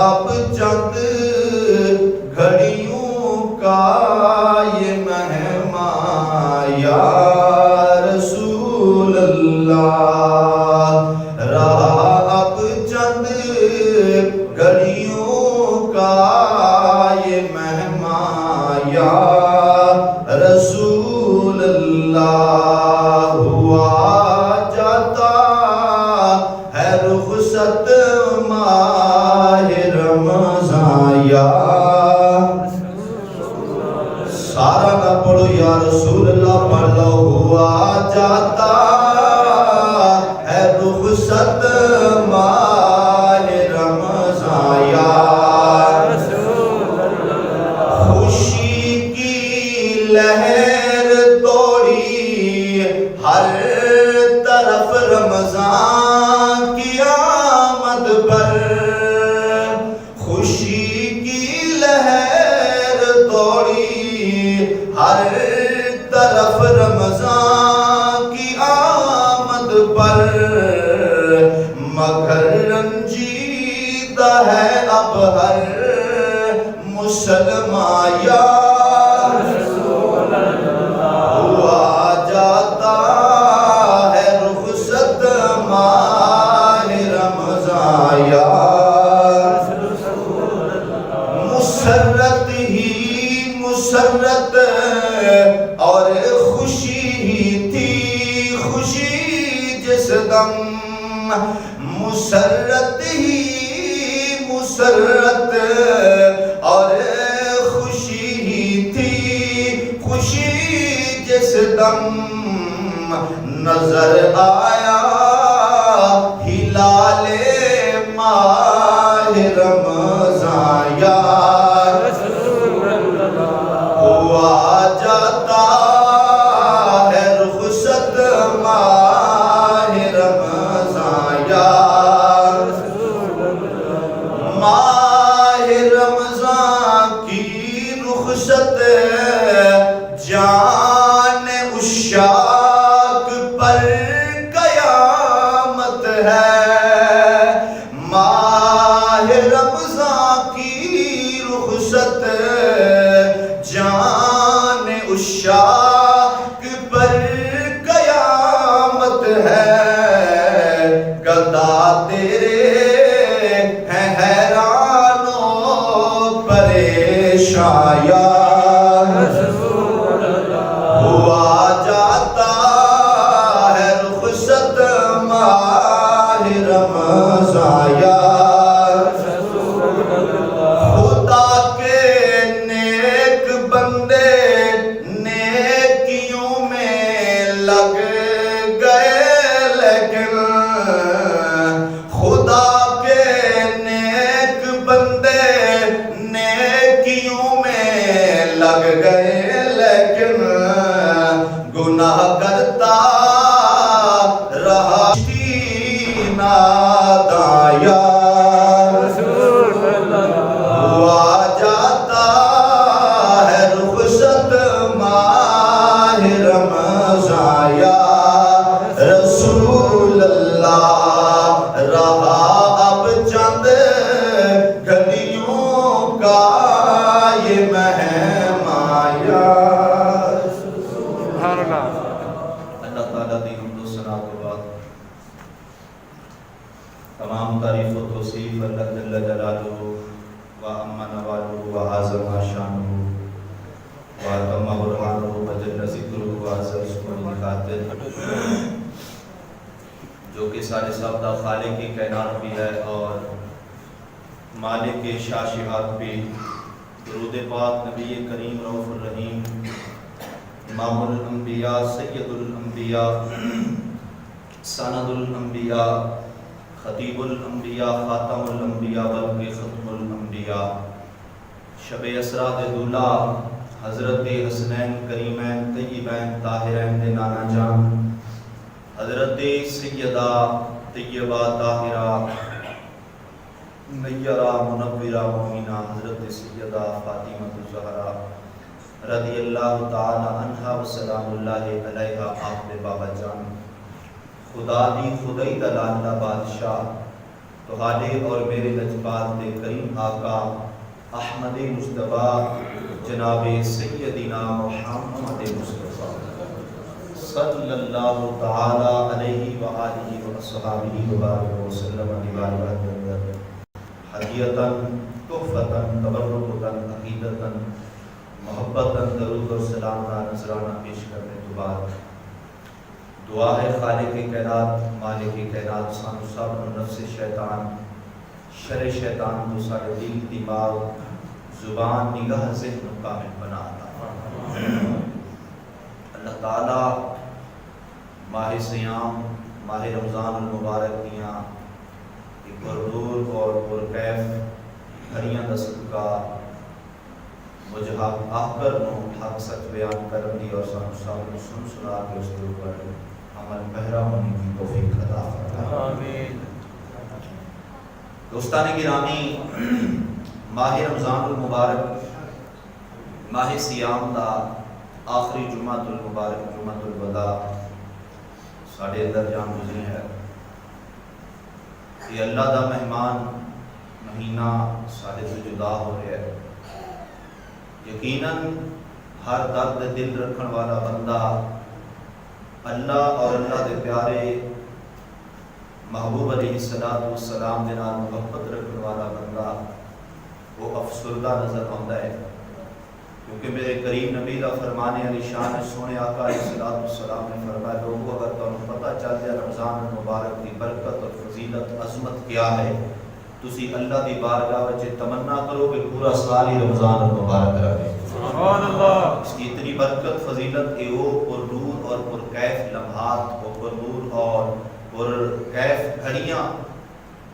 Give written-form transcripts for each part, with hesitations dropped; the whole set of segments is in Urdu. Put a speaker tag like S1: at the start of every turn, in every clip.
S1: اب چند گھڑیوں کا یہ مہمان یا رسول اللہ، رہا اب چند گھڑیوں کا یہ مہمان یا رسول اللہ، ہوا جاتا ہے رخصت ماہ رمضان یا سارا نہ پڑھو یا رسول اللہ پڑھ لو، ہوا جاتا ہے رخصت ماہ رمضان یا رسول اللہ، خوشی کی لہر دوڑی ہر طرف رمضان کی آمد پر، خوشی کی لہر دوڑی ہر طرف رمضان کی آمد پر، مگر رنجیدہ ہے اب ہر مسلمان یا رسول اللہ، ہوا جاتا ہے رخصت ماہ رمضان یا مسرت ہی مسرت اور خوشی ہی تھی خوشی جس دم، مسرت ہی مسرت اور خوشی ہی تھی خوشی جس دم، نظر آیا ہلال ماہ رمضان یا رسول اللہ، ہوا جاتا ہے رخصت ماہ رمضان یا رسول اللہ، ماہ رمضان کی رخصت جان عشاق پر قیامت ہے، ماہ رمضان کی رخصت جان عشاق پر قیامت ہے، گدا تیرے ہیں حیران و پریشان یا رسول اللہ، ہوا جاتا ہے رخصت ماہ رمضان یا رسول اللہ، خدا کے نیک بندے نیکیوں میں لگ گئے، لیکن خدا کے نیک بندے نیکیوں میں لگ گئے، لیکن گناہ کرتا رہا نادان یا رسول اللہ، ہوا جاتا ہے رخصت ماہ رمضان یا رسول اللہ، رہا اب چند گھڑیوں کا یہ مہمان یا سبحان اللہ۔ اللہ تعالیٰ دی حمد و ثنا کے بعد تمام تعریف و توصیف اللہ جل جلالہ و عم نوالہ و عظم شانہ و اتم برہانہ و جل ذکرہ و عز اسمہ خاطر، جو کہ سارے سبدہ خالق کائنات بھی ہے اور مالک شاشعات بھی، درود پاک نبی کریم رؤوف الرحیم امام الانبیاء سید الانبیاء سند الانبیاء خطیب الانبیاء خاتم الانبیاء بلکہ ختم الانبیاء، شب اسراء دولہ حضرت حسنین کریمین طیبین طاہرین دے نانا جان، حضرت سیدہ طیبہ طاہرہ نیرہ منورہ مومنہ حضرت سیدہ فاطمہ الزہرا رضی اللہ تعالی عنہا و سلام اللہ علیہ، آپ بابا جان خدا دی خدای دلالہ بادشاہ تہاڈے اور میرے لجپال دے کریم آقا احمد مصطفیٰ جناب سیدنا محمد مصطفیٰ صلی اللہ تعالی علیہ وآلہ وصحبہ وبارک وسلم حدیتاً تحفتاً تبرکتاً عقیدتاً محبتاً درود و سلام کا نذرانہ پیش کرنے کے بعد دعا ہے خالق کائنات مالک کائنات سانو سب نفس شیطان شر شیطان تو سارے دل دماغ زبان نگاہ ذہن کامل بنا عطا اللہ تعالی ماہ سیام ماہ رمضان المبارک دیاں پرنور اور پرکیف گھڑیاں دا صدقہ مجھے آخر نو حق سچ بیان کرن دی اور سانو سب نو سن سنا کے اس کے اوپر عمل پہرا ہونے کی توفیق عطا فرمائے آمین۔ دوستان گرامی، ماہ رمضان المبارک ماہ سیام دا آخری جمعہ المبارک جمعہ الوداع ساڑھے اندر جان گزری ہے۔ یہ اللہ دا مہمان مہینہ ساڑھے سے جدا ہو رہا ہے۔ یقیناً ہر درد دل رکھن والا بندہ اللہ اور اللہ دے پیارے محبوب علیہ السلام دے نال محبت رکھن والا بندہ وہ افسردہ نظر آتا ہے، کیونکہ میرے کریم نبی کا فرمانے علی شان سونے آقا علیہ السلام نے فرمایا لوگوں اگر تمہیں پتہ چل جائے رمضان المبارک کی برکت اور فضیلت عظمت کیا ہے، تسی اللہ دی بارگاہ وچ تمنا کرو کہ پورا سال ہی رمضان المبارک رہے۔ سبحان اللہ۔ اس کی اتنی برکت فضیلت کہ وہ پر نور اور پر کیف لمحات وہ پر نور اور پر کیف گھڑیاں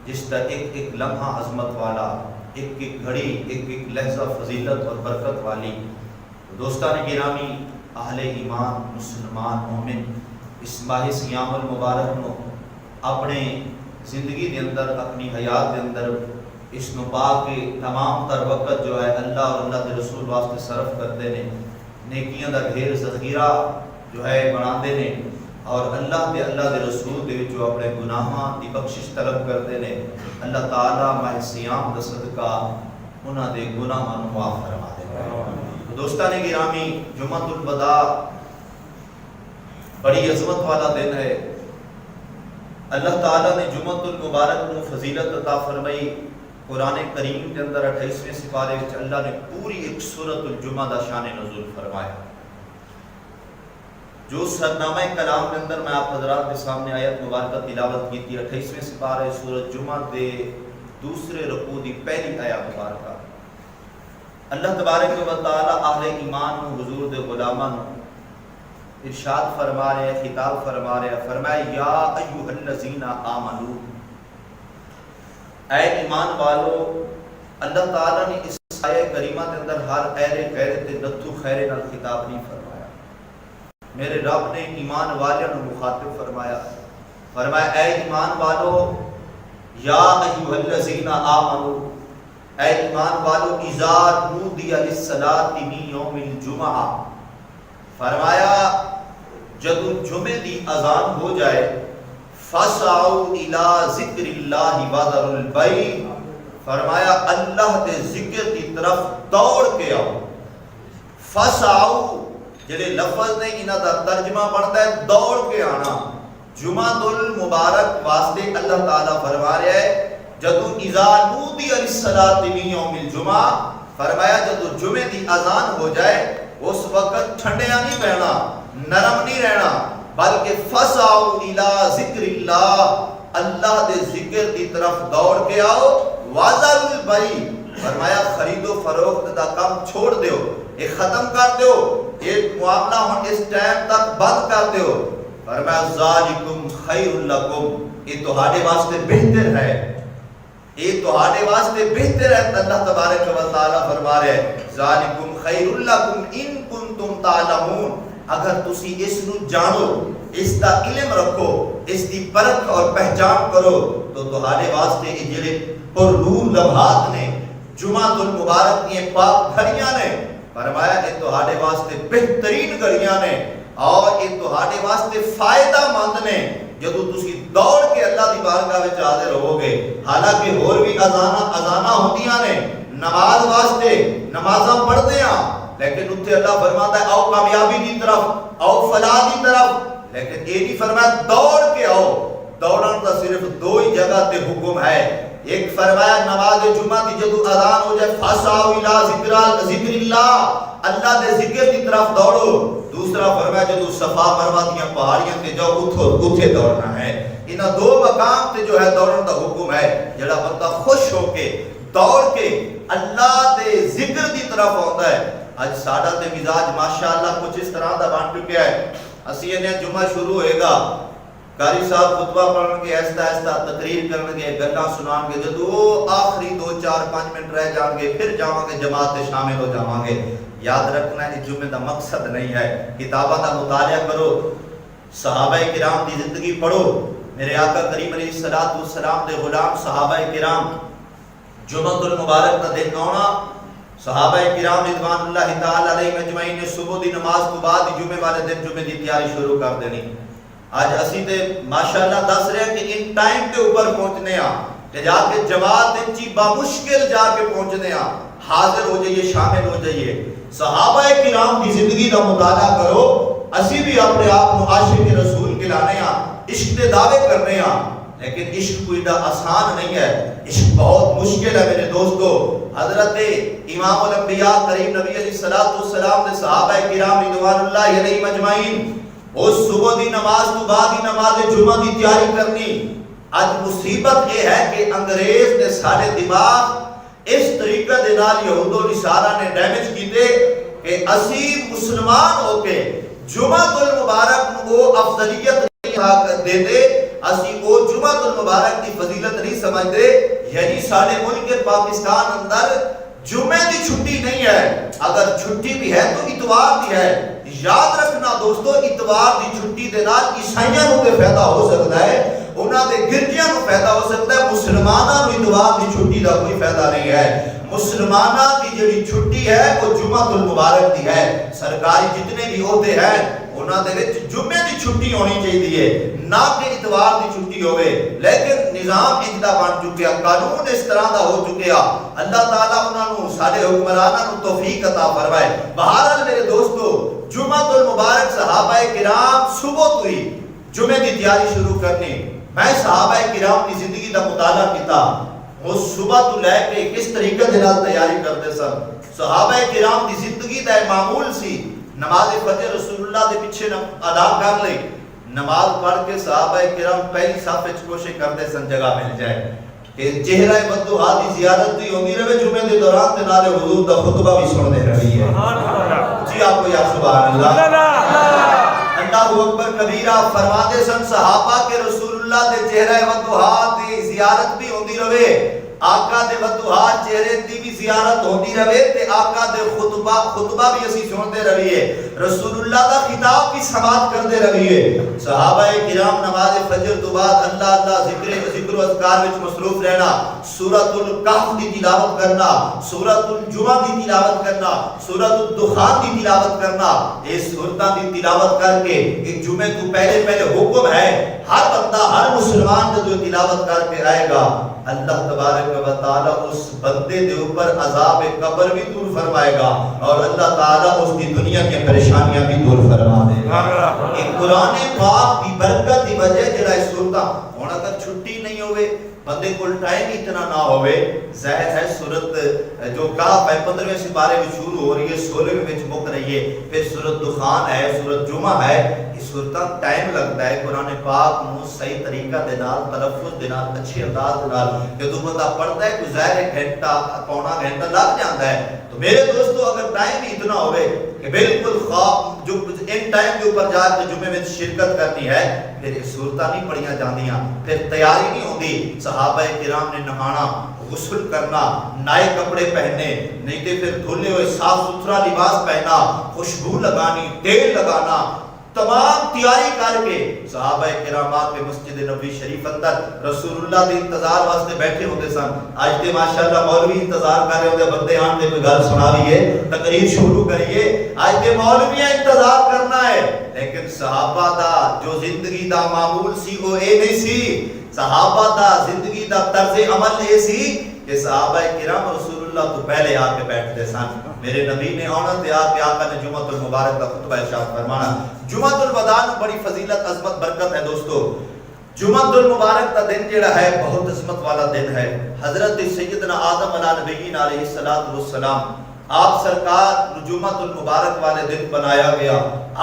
S1: جس کا ایک ایک لمحہ عظمت والا، ایک ایک گھڑی ایک ایک لحظہ فضیلت اور برکت والی۔ دوستان گرامی، اہل ایمان مسلمان مومن اس ماہ سیام المبارک نو اپنے زندگی دے اندر اپنی حیات دے اندر اس نو پا کے تمام تر وقت جو ہے اللہ اور اللہ دے رسول واسطے صرف کرتے ہیں، نیکیاں دا ڈھیر ذخیرہ جو ہے بناتے ہیں اور اللہ دے رسول دے جو اپنے گناہاں دی بخشش طلب کرتے ہیں۔ اللہ تعالیٰ ماہ سیام دا صدقہ انہاں دے گناہاں نو معاف فرما دے۔ دوستان گرامی، جمعہ الوداع بڑی عظمت والا دن ہے۔ اللہ تعالیٰ نے جمعہ المبارک نو فضیلت عطا فرمائی۔ قرآن کریم کے اندر 28ویں سپارے وچ اللہ نے پوری ایک سورۃ الجمعہ دا شان نزول فرمایا۔ جو سرنامہ کلام کے اندر میں آپ حضرات کے سامنے آیت مبارکہ تلاوت کی تھی 28ویں سپارے سورۃ جمعہ دے دوسرے رکوع دی پہلی آیت مبارکہ، اللہ تبارک و تعالی اہل ایمان نو حضور دے غلاماں نو ارشاد فرما رہے ہیں، خطاب فرما رہے ہیں، فرمایا یا ایھا الذین آمنو، اے ایمان والو۔ اللہ تعالیٰ نے اس آیہ کریمہ کے اندر ہر ایرے غیرے تے نتھو خیرے نال خطاب نہیں فرمایا، میرے رب نے ایمان والیاں نو مخاطب فرمایا، فرمایا اے ایمان والو، یا ایھا الذین آمنو، اے ایمان والو، اذا نودی للصلاۃ من یوم الجمعہ، فرمایا جب جمعے دی اذان ہو جائے، فَسْعَوْا إِلَىٰ ذِكْرِ اللَّهِ وَذَرُوا الْبَيْعَ، فرمایا اللہ دے ذکر کی طرف دوڑ کے آؤ۔ فَسْعَوْا جڑے لفظ نے انہاں دا ترجمہ بنتا ہے دوڑ کے آنا۔ جمعہ المبارک واسطے اللہ تعالیٰ فرما رہا ہے جدو اذا نودی للصلاۃ من یوم الجمعہ، فرمایا جدو جمعے دی اذان ہو جائے اس وقت ٹھنڈیاں نہیں بہنا، نرم نہیں رہنا، بلکہ فسعوا الی ذکر اللہ، اللہ دے ذکر دی طرف دوڑ کے آؤ۔ وذروا البیع، فرمایا خرید و فروخت دا کام چھوڑ دیو، یہ ختم کر دیو، یہ معاملہ ہن اس ٹائم تک بند کر دیو۔ فرمایا ذالکم خیر لکم، یہ تہاڈے واسطے بہتر ہے، یہ تہاڈے واسطے بہتر ہے۔ اللہ تبارک و تعالی فرما رہے ہیں ذالکم خیر لکم ان کنتم تعلمون، اگر تسی اس نو جانو، اس دا علم رکھو، اس دی پرکھ اور پہچان کرو تو تہاڈے واسطے یہ جڑے پر نور لمحات نے، جمعہ المبارک کی پاک گھڑیاں نے، فرمایا یہ تہاڈے واسطے بہترین گھڑیاں نے اور یہ تہاڈے واسطے فائدہ مند نے۔ جدو تسی دوڑ کے اللہ دی بارگاہ وچ حاضر ہوو گے، حالانکہ اور بھی اذاناں ہوندیاں نے نماز واسطے، نمازاں پڑھدے ہاں، لیکن اتنے اللہ فرماتا ہے آؤ کامیابی دی طرف، آؤ فلاح دی طرف، لیکن یہ نہیں فرمایا دوڑ کے آؤ۔ دوڑن کا صرف دو ہی جگہ تے حکم ہے، ایک فرمایا نماز جمعہ دی جدو اذان ہو جائے فاسعوا الی ذکر اللہ، اللہ دے ذکر کی طرف دوڑو، دوسرا فرمایا جدو صفا مروہ دیاں پہاڑیاں تے جاؤ اتھے دوڑنا ہے۔ انہاں دو مقام تے جو ہے دوڑن کا حکم ہے، جڑا بندہ خوش ہو کے دوڑ کے اللہ دے ذکر دی طرف آتا ہے۔ آج ساڈا تے مزاج ماشاءاللہ کچھ اس طرح دا بن چکیا ہے، اسی نے جمعہ شروع ہوئے گا، قاری صاحب خطبہ پڑھن گے، ایستا ایستا تقریر کرن گے، گلاں سنان گے، جدو آخری 2-4-5 منٹ رہ جان گے پھر جاواں گے جماعت تے شامل ہو جاواں گے۔ یاد رکھنا ہے جمعے دا مقصد نہیں ہے، کتاباں دا مطالعہ کرو، صحابہ کرام دی زندگی پڑھو، میرے آقا کریم علیہ الصلوۃ والسلام دے غلام صحابہ کرام جمعہ المبارک دا دن آنا، صحابہ کرام رضوان اللہ تعالی علیہ مجمعین نے صبح دی نماز تو بعد جمعے والے دن جمعے دی تیاری شروع کر دینی۔ آج اسی تے ماشاءاللہ دس رہے ہیں کہ ان ٹائم کے اوپر پہنچنے ہاں کہ جا کے جماعت انچی بامشکل جا کے پہنچنے ہاں، حاضر ہو جائیے، شامل ہو جائیے۔ صحابہ کرام کی زندگی کا مطالعہ کرو، اسی بھی اپنے آپ کو عاشق رسول کے لانے ہاں، عشق دے دعوے کرنے ہاں، لیکن عشق کوئی آسان نہیں ہے، عشق بہت مشکل ہے میرے دوستو۔ حضرت امام الانبیاء کریم نبی علیہ الصلوۃ والسلام دے صحابہ کرام رضوان اللہ علیہ مجمعین اس صبح دی نماز تو بعد ہی نماز جمعہ دی تیاری کرنی۔ آج مصیبت یہ ہے کہ انگریز نے سارے دماغ اس طریقہ دے نال یہود و نصارہ نے ڈیمیج کیتے کہ اسی مسلمان ہو کے جمعہ المبارک کو افضلیت نہیں دیتے، اسی وہ جمعہ المبارک کی فضیلت نہیں سمجھتے، یعنی سارے ملک پاکستان اندر جمعے دی چھٹی نہیں ہے، اگر چھٹی بھی ہے تو اتوار دی ہے۔ یاد رکھنا دوستو، اتوار دی چھٹی دے نال عیسائیاں نوں تے فائدہ ہو سکتا ہے، انہاں دے گرجیاں نوں فائدہ ہو سکتا ہے، مسلماناں نوں اتوار دی چھٹی دا کوئی فائدہ نہیں ہے۔ مسلماناں دی جڑی چھٹی ہے وہ جمعہ المبارک دی ہے۔ سرکاری جتنے بھی عہدے ہیں انہاں دے وچ جمعے دی چھٹی ہونی چاہیے، نہ کہ اتوار دی چھٹی ہوئے، لیکن نظام اجدا بن چکیا، قانون اس طرح دا ہو چکیا۔ اللہ تعالیٰ انہاں نوں سارے حکمراناں نوں توفیق عطا فرمائے۔ بہرحال میرے دوستو، جمعہ المبارک صحابہ کرام صبح تو ہی جمعے دی تیاری شروع کرنی۔ میں صحابہ کرام کی زندگی دا مطالعہ کیتا، وہ صبح تو لے کے کس طریقے دے نال تیاری کرتے سن۔ صحابہ کرام کی زندگی دا معمول سی نماز فجر رسول اللہ دے پیچھے ادا کر لئی، نماز پڑھ کے صحابہ کرام پہلی صف وچ کوشش کرتے سن جگہ مل جائے کہ چہرہ بدوحا دی زیارت بھی ہوندی رہے، جمعے دے دوران تے نال حضور دا خطبہ بھی سنتے رہیے۔ جی آپ کو یا سبحان اللہ، اللہ اکبر کبیرہ فرماتے سن صحابہ کے رسول اللہ دے چہرہ بدوحا دی زیارت بھی ہوندی رہے، آقا دے بدوحا چہرے دی بھی زیارت ہوندی رہے تے آقا دے خطبہ بھی اسی سنتے رہیے، رسول اللہ دا خطاب بھی سماعت کرتے رہیے۔ صحابہ کرام نماز فجر تو بعد اللہ ذکر و اذکار وچ مصروف رہنا، سورۃ الکہف دی تلاوت کرنا، سورۃ الجمعہ دی تلاوت کرنا، سورۃ الدخان دی تلاوت کرنا۔ اس سورتاں دی تلاوت کر کے ایک جمعے تو پہلے حکم ہے، ہر بندہ ہر مسلمان جب تلاوت کر کے آئے گا، اللہ تبارک و تعالی اس بندے دے اوپر عذاب قبر بھی دور فرمائے گا اور اللہ تعالی اس کی دنیا کی پریشانیاں بھی دور فرما دے گا۔ ایک قرآن پاک کی برکت دی وجہ جڑا اس صورتاں ہن اگر چھٹی نہیں ہوئے، بندے کو ٹائم اتنا نہ ہوئے، ظاہر ہے سورت جو کہف ہے 15ویں سپارے میں شروع ہو رہی ہے، 16ویں میں مک رہی ہے، پھر سورت دخان ہے، سورت جمعہ ہے، اس صورتاں ٹائم لگتا ہے قرآن پاک نو صحیح طریقہ دے نال تلفظ دے نال اچھے انداز دے نال جدوں بندہ پڑھتا ہے کوئی ظاہر گھنٹہ پونا گھنٹہ لگ جاتا ہے۔ تو میرے دوستو اگر ٹائم ہی اتنا ہوئے کہ بالکل خواب جو ان ٹائم کے اوپر جا کے جمعے میں شرکت کرنی ہے، پھر یہ صورتاں نہیں پڑھیاں جاندیاں، پھر تیاری نہیں ہوندی۔ صحابہ کرام نے نہانا، غسل کرنا، نئے کپڑے پہننے، نہیں تو پھر دھلے ہوئے صاف ستھرا لباس پہنا، خوشبو لگانی، تیل لگانا، تمام تیاری کر کے صحابہ کرامات کے مسجد نبوی شریف اندر رسول اللہ دے انتظار واسطے بیٹھے ہوتے سن. آج تے ماشاءاللہ مولوی انتظار کر رہے ہوتے بندے آن دے کوئی گل سنا لیے تقریر شروع کریے. آج تے مولوی انتظار کرنا ہے, لیکن صحابہ دا جو زندگی دا معمول سی وہ اے نہیں سی. صحابہ دا زندگی دا طرز عمل اے سی کہ صحابہ کرام رسول اللہ تو پہلے آ کے بیٹھتے سن. میرے نبی نے آنا تے آ کے آقا نے جمعۃ المبارک کا خطبہ ارشاد فرمانا. جمعۃ الوداع میں بڑی فضیلت عظمت برکت ہے دوستو. جمعۃ المبارک کا دن جڑا ہے بہت عظمت والا دن ہے. حضرت سیدنا آدم علیہ نبیین علیہ الصلوۃ والسلام آپ سرکار جمعۃ المبارک والے دن بنایا گیا.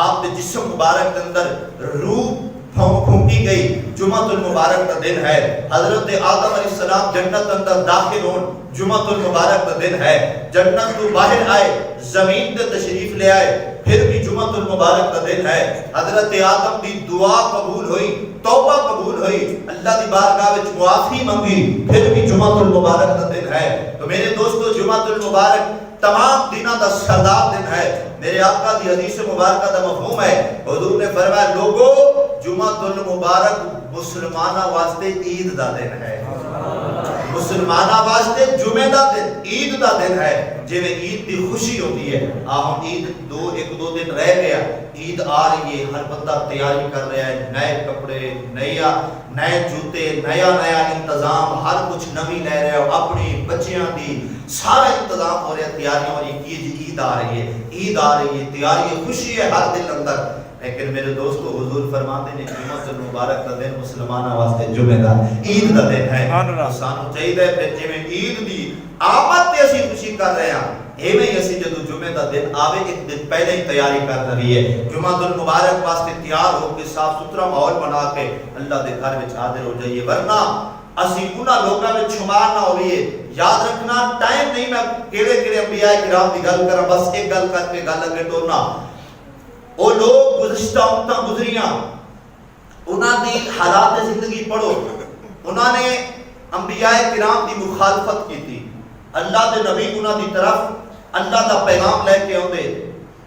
S1: آپ کے جسم مبارک کے اندر روح پھونکی گئی. جمعۃ المبارک کا دن ہے. حضرت آدم علیہ السلام جنت اندر داخل ہون جمعۃ المبارک کا دن ہے. جنت تو باہر آئے زمین تے تشریف لے آئے پھر بھی جمعۃ المبارک کا دن ہے. حضرت آدم دی دعا قبول ہوئی, توبہ قبول ہوئی, اللہ دی بارگاہ وچ معافی منگی پھر بھی جمعۃ المبارک کا دن ہے. تو میرے دوستو جمعۃ المبارک تمام دنوں دا سردار دن ہے. میرے آقا دی حدیث مبارکہ دا مفہوم ہے, حضور نے فرمایا لوگو جمعۃ المبارک مسلمانہ واسطے عید دا دن ہے. مسلمانہ واسطے جمعہ دا دن عید دا دن ہے. جی میں عید دی خوشی ہوتی ہے. ہم عید ایک دو دن رہ گیا, عید آ رہی ہے, ہر بندہ تیاری کر رہا ہے, نئے کپڑے, نئے جوتے, نیا انتظام, ہر کچھ نوی لے رہے ہو, اپنی بچیاں دی سارا انتظام ہو رہا ہے, تیاریاں ہو رہی ہیں. عید آ رہی ہے, عید آ رہی ہے, تیاری ہے, خوشی ہے ہر دل اندر. لیکن میرے دوستو حضور فرماتے ہیں جمعۃ المبارک کا دن مسلمانہ واسطے جمعہ دا عید دا دن ہے. سانو چاہیے پھر جویں عید دی آمد تے اسی خوشی کر رہے ہیں ایویں ہی اسی جدوں جمعہ دا دن آوے ایک دن پہلے ہی تیاری کر رہی ہے. جمعۃ المبارک واسطے تیار ہو کے صاف ستھرا ماحول بنا کے اللہ دے گھر وچ حاضر ہو جائیے, ورنہ اسی انہاں لوکاں وچ شمار نہ ہوئیے. یاد رکھنا ٹائم نہیں میں کیڑے انبیاء کرام دی گل کراں, بس ایک گل کر کے گل اگے ٹورنا. وہ لوگ گزشتہ امتاں گزریاں, انہاں دی حالات زندگی پڑھو, انہاں نے انبیاء کرام دی مخالفت کی تھی. اللہ دے نبی انہاں دی طرف اللہ دا پیغام لے کے آندے,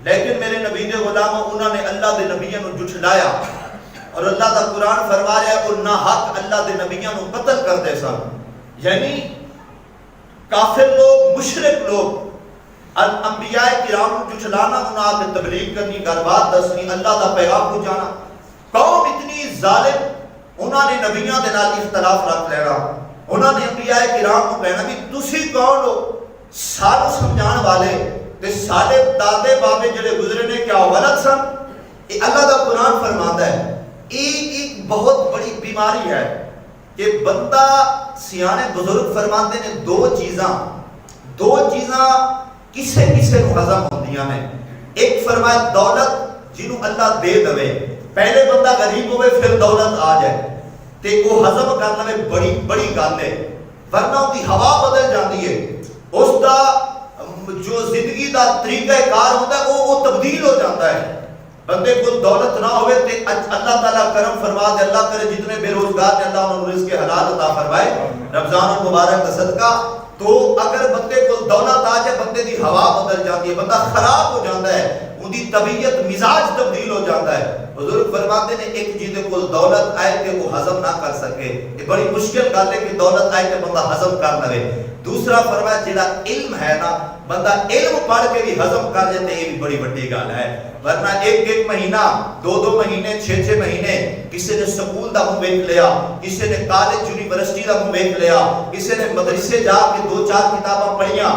S1: لیکن میرے نبی دے غلاموں انہاں نے اللہ دے نبیوں نو جھٹلایا. اور اللہ دا قرآن فرما رہا ہے وہ ناحق اللہ دے نبیوں نو قتل کر دے سن. یعنی کافر لوگ, مشرک لوگ انبیاء کرام کو جھٹلانا, انہاں نے تبلیغ کرنی, گل بات دسنی, اللہ دا پیغام پہنچانا. قوم اتنی ظالم, انہاں نے نبیوں دے نال اختلاف رکھ لینا. انہاں نے انبیاء کرام کو کہنا کہ تسی کون ہو سانو سمجھان والے, تے سارے دادے بابے جڑے گزرے نے کیا غلط سن. اللہ دا قرآن فرماتا ہے ایک بہت بڑی بیماری ہے کہ بندہ, سیانے بزرگ فرماتے ہیں دو چیزاں کسے نو ہضم ہوندیاں نے. ایک فرمایا دولت جنوں اللہ دے دوے, پہلے بندہ غریب ہوئے پھر دولت آ جائے تے وہ ہضم کرنا میں بڑی گل ہے, ورنہ اس کی ہوا بدل جاتی ہے, اس دا جو زندگی دا طریقہ کار ہوتا ہے وہ تبدیل ہو جاتا ہے. بندے کو دولت نہ ہوئے تے اللہ تعالیٰ کرم فرما دے, اللہ کرے جتنے بے روزگار نے اللہ انہوں رزق حلال عطا فرمائے رمضان المبارک کا صدقہ. تو اگر بندے کو دولت آ جائے بندے دی ہوا بدل جاتی ہے, بندہ خراب ہو جاتا ہے, ان دی طبیعت مزاج تبدیل ہو جاتا ہے. بزرگ فرماتے ہیں ایک جیدے کو دولت آئے کہ وہ ہضم نہ کر سکے, یہ بڑی مشکل گل ہے کہ دولت آئے کہ بندہ ہضم کر نہ رہے. دوسرا فرمایا جڑا علم ہے نا, بندہ علم پڑھ کے بھی ہضم کر جاتے, یہ بھی بڑی بڑی گل ہے. ورنہ ایک مہینہ, دو مہینے, 6 مہینے کسی نے سکول دا منہ ویکھ لیا, کسی نے کالج یونیورسٹی دا منہ ویکھ لیا, کسی نے مدرسے جا کے 2-4 کتاباں پڑھیاں,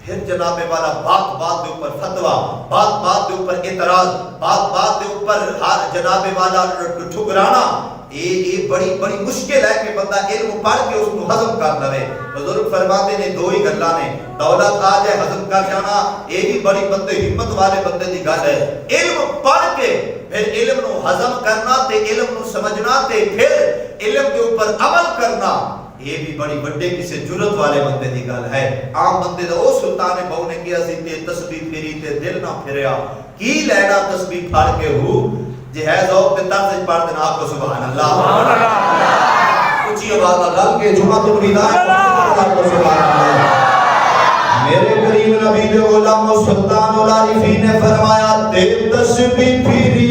S1: پھر جناب والا بات دے اوپر فتویٰ, بات دے اوپر اعتراض, بات دے اوپر جناب والا ٹھکرانا. یہ بڑی مشکل ہے کہ بندہ علم پڑھ کے اس کو ہضم کر لے. بزرگ فرماتے ہیں دو ہی گلاں نے, دولت آ جائے ہضم کر جانا, یہ بھی بڑی بندے ہمت والے بندے دی گل ہے. علم پڑھ کے پھر علم نو ہضم کرنا تے علم نو سمجھنا تے پھر علم کے اوپر عمل کرنا, یہ بھی بڑی بڑے کسی جرت والے بندے دی گل ہے. عام بندے دا او سلطان بہو نے کیا سی تے تسبیح پھیری تے دل نہ پھریا, کی لینا تسبیح پھڑ کے ہو جی ہے ذوق تے طرز پڑھ دینا آپ کو سبحان اللہ. اونچی آواز لگا کے جمعۃ الوداع آپ کو سبحان اللہ. میرے کریم نبی دے غلام سلطان العارفین نے فرمایا تے تسبیح پھیری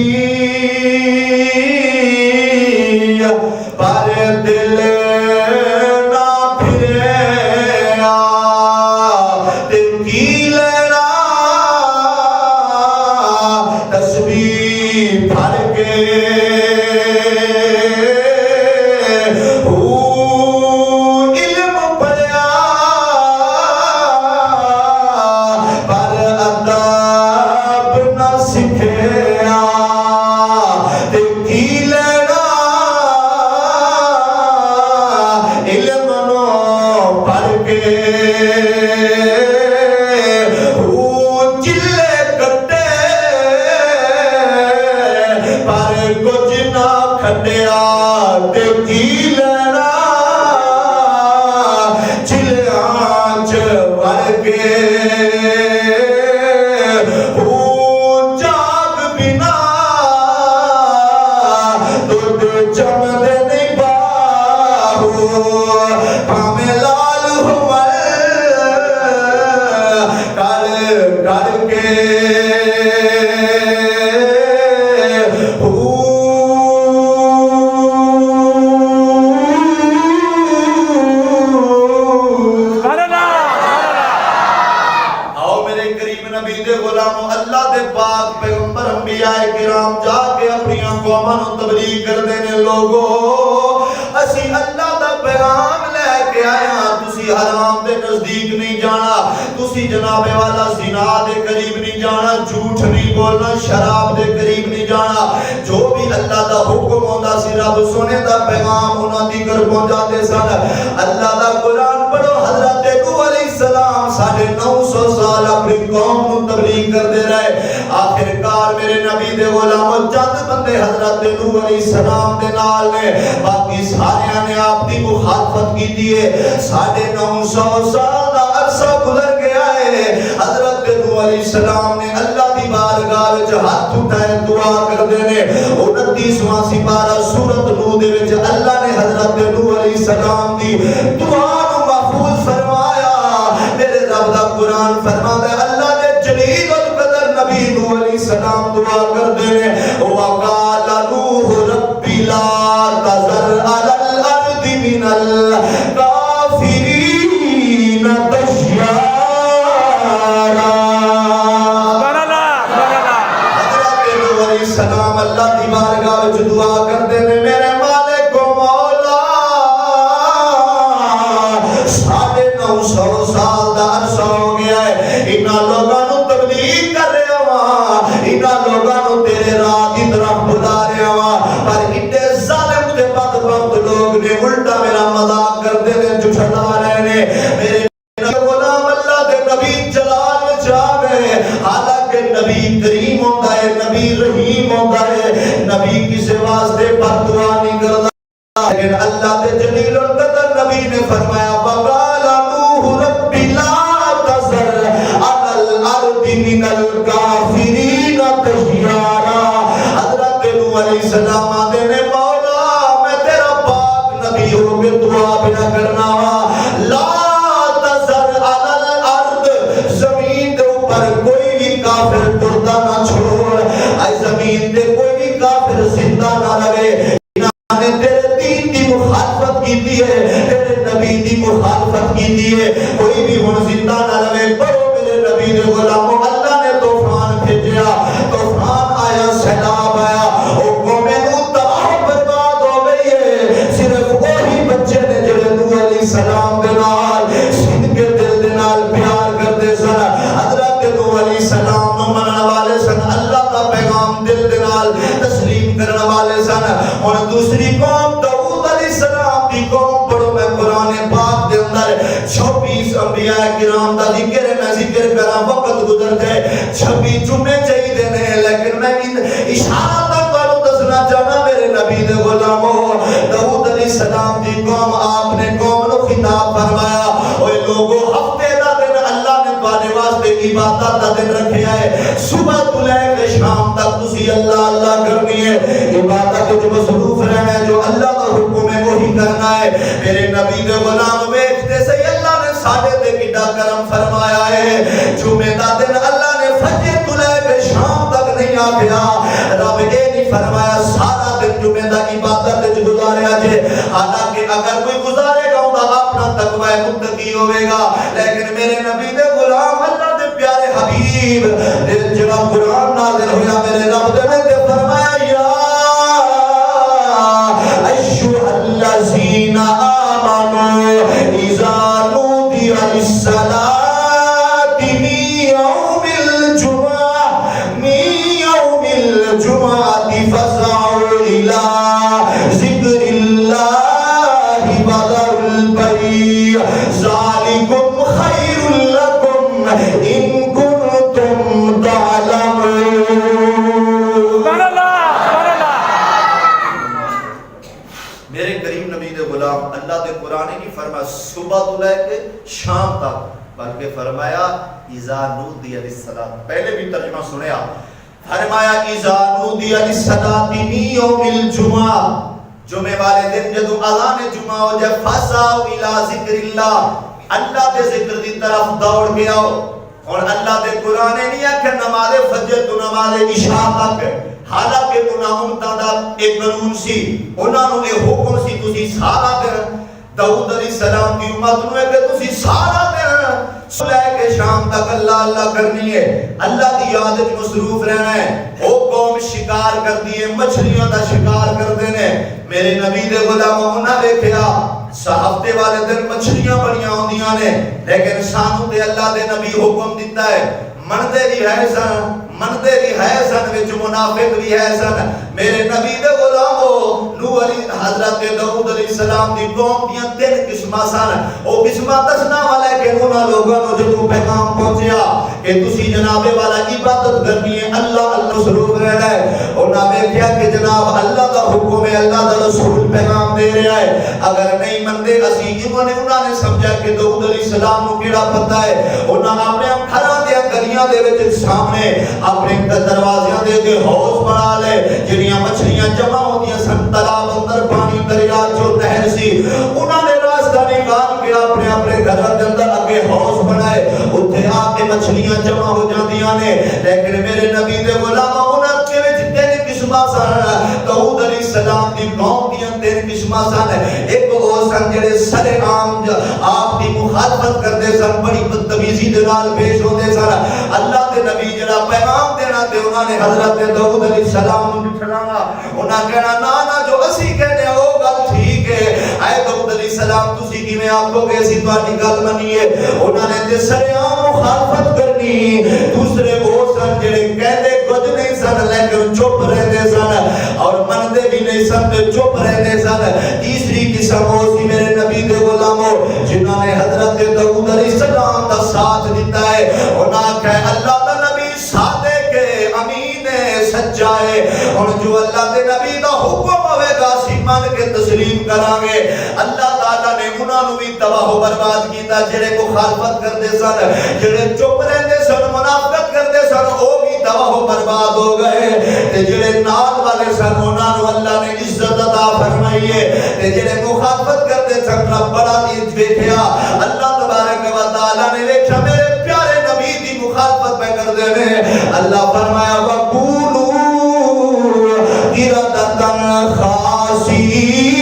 S1: پر دل نہ پھرے تے کی لینا تسبیح پھڑ کے علم پڑھیا پر ادب نہ سکھیا تے کی لینا علم نو پڑھ کے چلے کٹے پر کچھ نہ کھٹیا تے کی لینا چلیاں چ وڑ کے جاگ بنا دودھ جمدے نہیں باہو پامیں لال ہوئے کر کر کے آؤ میرے کریم نبی دے غلاموں اللہ دے پاک پیغمبر انبیاء کرام جا کے اپنی قوماں نوں تبلیغ کردے نے لوگو اسی اللہ دا پیغام لے کے آیا تسی حرام دے نزدیک نہیں جانا تسی جناب والا زنا دے قریب نہیں جانا جھوٹ نہیں بولنا شراب دے قریب نہیں جانا جو بھی اللہ دا حکم ہوندا سی رب سونے دا پیغام انہاں دی گھر پہنچا دے سن اللہ دا قرآن پڑھو حضرت نوح علیہ السلام 950 سال اپنی قوم کو تبلیغ کرتے رہے آخرکار میرے نبی دے غلاموں چند بندے حضرت نوح علیہ السلام دے نال نے باقی سارے نے آپ کی مخالفت کی دیئے 950 سال دا عرصہ گزر گیا ہے حضرت نوح علیہ السلام نے اللہ دی بارگاہ وچ ہاتھ اٹھائے دعا کر دینے 29واں سپارہ سورۃ نوح دے وچ اللہ نے حضرت نوح علیہ السلام دی دعا کو محفوظ فرمایا میرے رب دا قرآن فرماتا ہے اللہ نے جلیل القدر نبی نوح علیہ السلام دعا کر دینے وَقَالَ نُوحُ رَبِّ لَا تَذَرْ عَلَى الْأَرْضِ مِنَ الْكَافِرِينَ دَيَّارًا حضرت نوح علیہ السلام اللہ دی بارگاہ وچ دعا کر دینے میرے مالک و مولا 950 سال دا عرصہ ہو گیا ہے انہاں لوگاں نوں تبلیغ کر رہا ہاں انہاں لوگاں نوں تیرے راہ دی طرف بلا رہا ہاں پر اتے ظالم تے بدبخت لوگ نے الٹا میرا مذاق کردے نے جھٹلا رہے نے میرے غلام اللہ دے نبی جلال وچ آ گئے حالانکہ نبی کریم ہوندا ہے نبی رحیم ہوندا ہے نبی کسے واسطے بد دعا نہیں کردا لیکن اللہ دے جلیل القدر نبی نے فرمایا وَقَالَ نُوحُ رَبِّ لَا تَذَرْ عَلَى الْأَرْضِ مِنَ الْكَافِرِينَ دَيَّارًا حضرت نوح علیہ السلام آدھے نے مولا میں تیرا پاک نبی ہو کے دعا بنا کرنا لا تذر علی الارض زمین دے اوپر کوئی بھی کافر مردہ نہ چھوڑ اے زمین دے کوئی بھی کافر زندہ نہ رہے انہاں نے تیرے دین کی مخالفت کی دی ہے تیرے نبی کی مخالفت کی دی ہے کوئی بھی ہن زندہ نہ رہے پڑھو میرے نبی دے غلاموں اللہ نے طوفان بھیجیا طوفان آیا سیلاب آیا او قوم نوح تباہ برباد ہو گئی ہے صرف وہی بچے نے جڑے نوح علیہ السلام دے نال سن کے دل دے نال پیار کرتے سن حضرت نوح علیہ السلام نو منن والے سن اللہ کا پیغام دل دے نال تسلیم کرنے والے سن اور دوسری قوم داؤد علیہ السلام دی قوم پڑھو میں قرآن پاک دے اندر 26 انبیاء کرام دا ذکر ہے میں ذکر کرا وقت گزر جائے 26 جمعے چاہیے دینے ہیں لیکن میں اشارہ تک کروں دسنا چاہنا میرے نبی دے غلاموں داؤد علیہ السلام دی قوم آپ نے قوم نو خطاب فرمایا اوے لوگوں ہفتے دا دن اللہ نے تواڈے واسطے عبادت دا دن رکھیا ہے صبح تو لے کے شام تک تسی اللہ اللہ کرنی ہے عبادت وچ مصروف رہنا ہے جو اللہ کا حکم ہے وہی کرنا ہے میرے نبی دے غلام ویکھتے صحیح اللہ نے ساڈے تے کیڈا کرم فرمایا ہے جمعہ دا دن اللہ نے فجر تو لے کے شام تک نہیں آکھیا رب اے نہیں فرمایا نبی دے غلام اللہ دے پیارے حبیب جناب قرآن نازل ہویا میرے رب دے نے فرمایا یا ایھا الذین آمنوا اذا نودی للصلاۃ فسعوا إلى ذكر الله وذروا البيع ذلكم خير لكم إن كنتم تعلمون. میرے کریم نبی دے غلام اللہ دے قرآن نے فرمایا صبح تو لے کے شام تک، بلکہ فرمایا اذا نودی للصلاۃ. پہلے بھی ترجمہ سنیا، فرمایا اذا نودی للصلاۃ من یوم الجمعہ، جمعے والے دن جدو اذان جمعہ ہو جائے فسعوا الی ذکر اللہ، اللہ دے ذکر دی طرف دوڑ کے آؤ. اور اللہ دے قرآن نے نہیں آکھیا نماز فجر تو نماز عشاء تک، حالانکہ انہاں امتاں دا ایک قانون سی، انہاں نوں اے حکم سی تسی سارا دن داؤد علیہ السلام کی امت نوں کہ تسی سارا دن صبح کے شام تک اللہ اللہ کرنی ہے، اللہ کی یاد وچ مصروف رہنا ہے. او قوم شکار کردی ہے، مچھلیاں دا شکار کردے نے. میرے نبی دے غلاموں انہاں ویکھیا ہفتے والے دن مچھلیاں بڑیاں ہوندیاں نے، لیکن سانوں تے اللہ دے نبی حکم دیتا ہے مندے بھی ہے سن، مندے بھی ہے سن وچ منافق بھی ہے سن. میرے نبی دے غلاموں نوح علیہ حضرت داؤد علیہ السلام دی قوم دیاں تین قسماں سن. او قسماں دسنا والا کہ انہاں لوگاں نوں جدوں پیغام پہنچیا کہ تسی جناب والا عبادت کرنی ہے، اللہ اللہ مصروف رہنا ہے، انہاں ویکھیا کہ جناب اللہ دا حکم ہے، اللہ دا رسول پیغام دے رہا ہے، اگر نہیں مندے اسی انہاں نے سمجھا کہ داؤد علیہ السلام نوں کیڑا پتہ ہے. انہاں اپنے گھراں دے گلیاں دے وچ سامنے اپنے دروازیاں دے کے حوض بنا لے، جڑیاں مچھلیاں جمع ہوندیاں سن، تالاب اندر پانی دریا جو نہر سی، انہاں نے راستہ نکال کے اپنے اپنے گھراں دے اندر اگے حوض بنائے، اوتھے آ کے مچھلیاں جمع ہو جاندیاں نے. لیکن میرے نبی دے غلاماں انہاں دے وچ تین قسماں سن. داؤد علیہ السلام دی قوم دیاں تین قسماں سن. ایک او سن جڑے سرے عام آپ دی مخالفت کردے سن، بڑی بدتمیزی دے نال پیش ہوندے سن. اللہ دے نبی جڑا پیغام دینا تے انہاں نے حضرت داؤد علیہ السلام نوں بٹھانا، انہاں کہنا نا نا جو اسی کہنے او گل ٹھیک ہے، اے داؤد علیہ السلام تسی کیویں آکھو گے اسی تہاڈی گل منیے. انہاں نے تے سرے عام مخالفت کرنی. دوسرے وہ سن جڑے کہندے کچھ نہیں سن لیکن چپ رہندے سن اور مندے بھی نہیں سن تے چپ رہندے سن. تیسری قسم وہ سی میرے نبی دے غلاموں جنہاں نے حضرت داؤد علیہ السلام دا ساتھ دیتا ہے. انہاں کہ اللہ دا نبی صادق ہے، امین ہے، سچا ہے، اور جو اللہ دے نبی دا حکم ہوے گا سی مان کے تسلیم کران گے. اللہ تعالی نے انہاں نوں بھی تباہ و برباد کیتا جڑے مخالفت کردے سن، جڑے چپ رہندے سن، منافقت کردے سن، او بھی تباہ و برباد ہو گئے. تے جڑے نال والے سن انہاں نوں اللہ نے عزت عطا فرمائی ہے. تے جڑے مخالفت کردے سن رب بڑا عزت ویکھیا. اللہ تبارک و تعالی نے ویکھیا میرے پیارے نبی دی مخالفت پہ کردے نے. اللہ فرمایا وقولوا قردۃ خاسئین.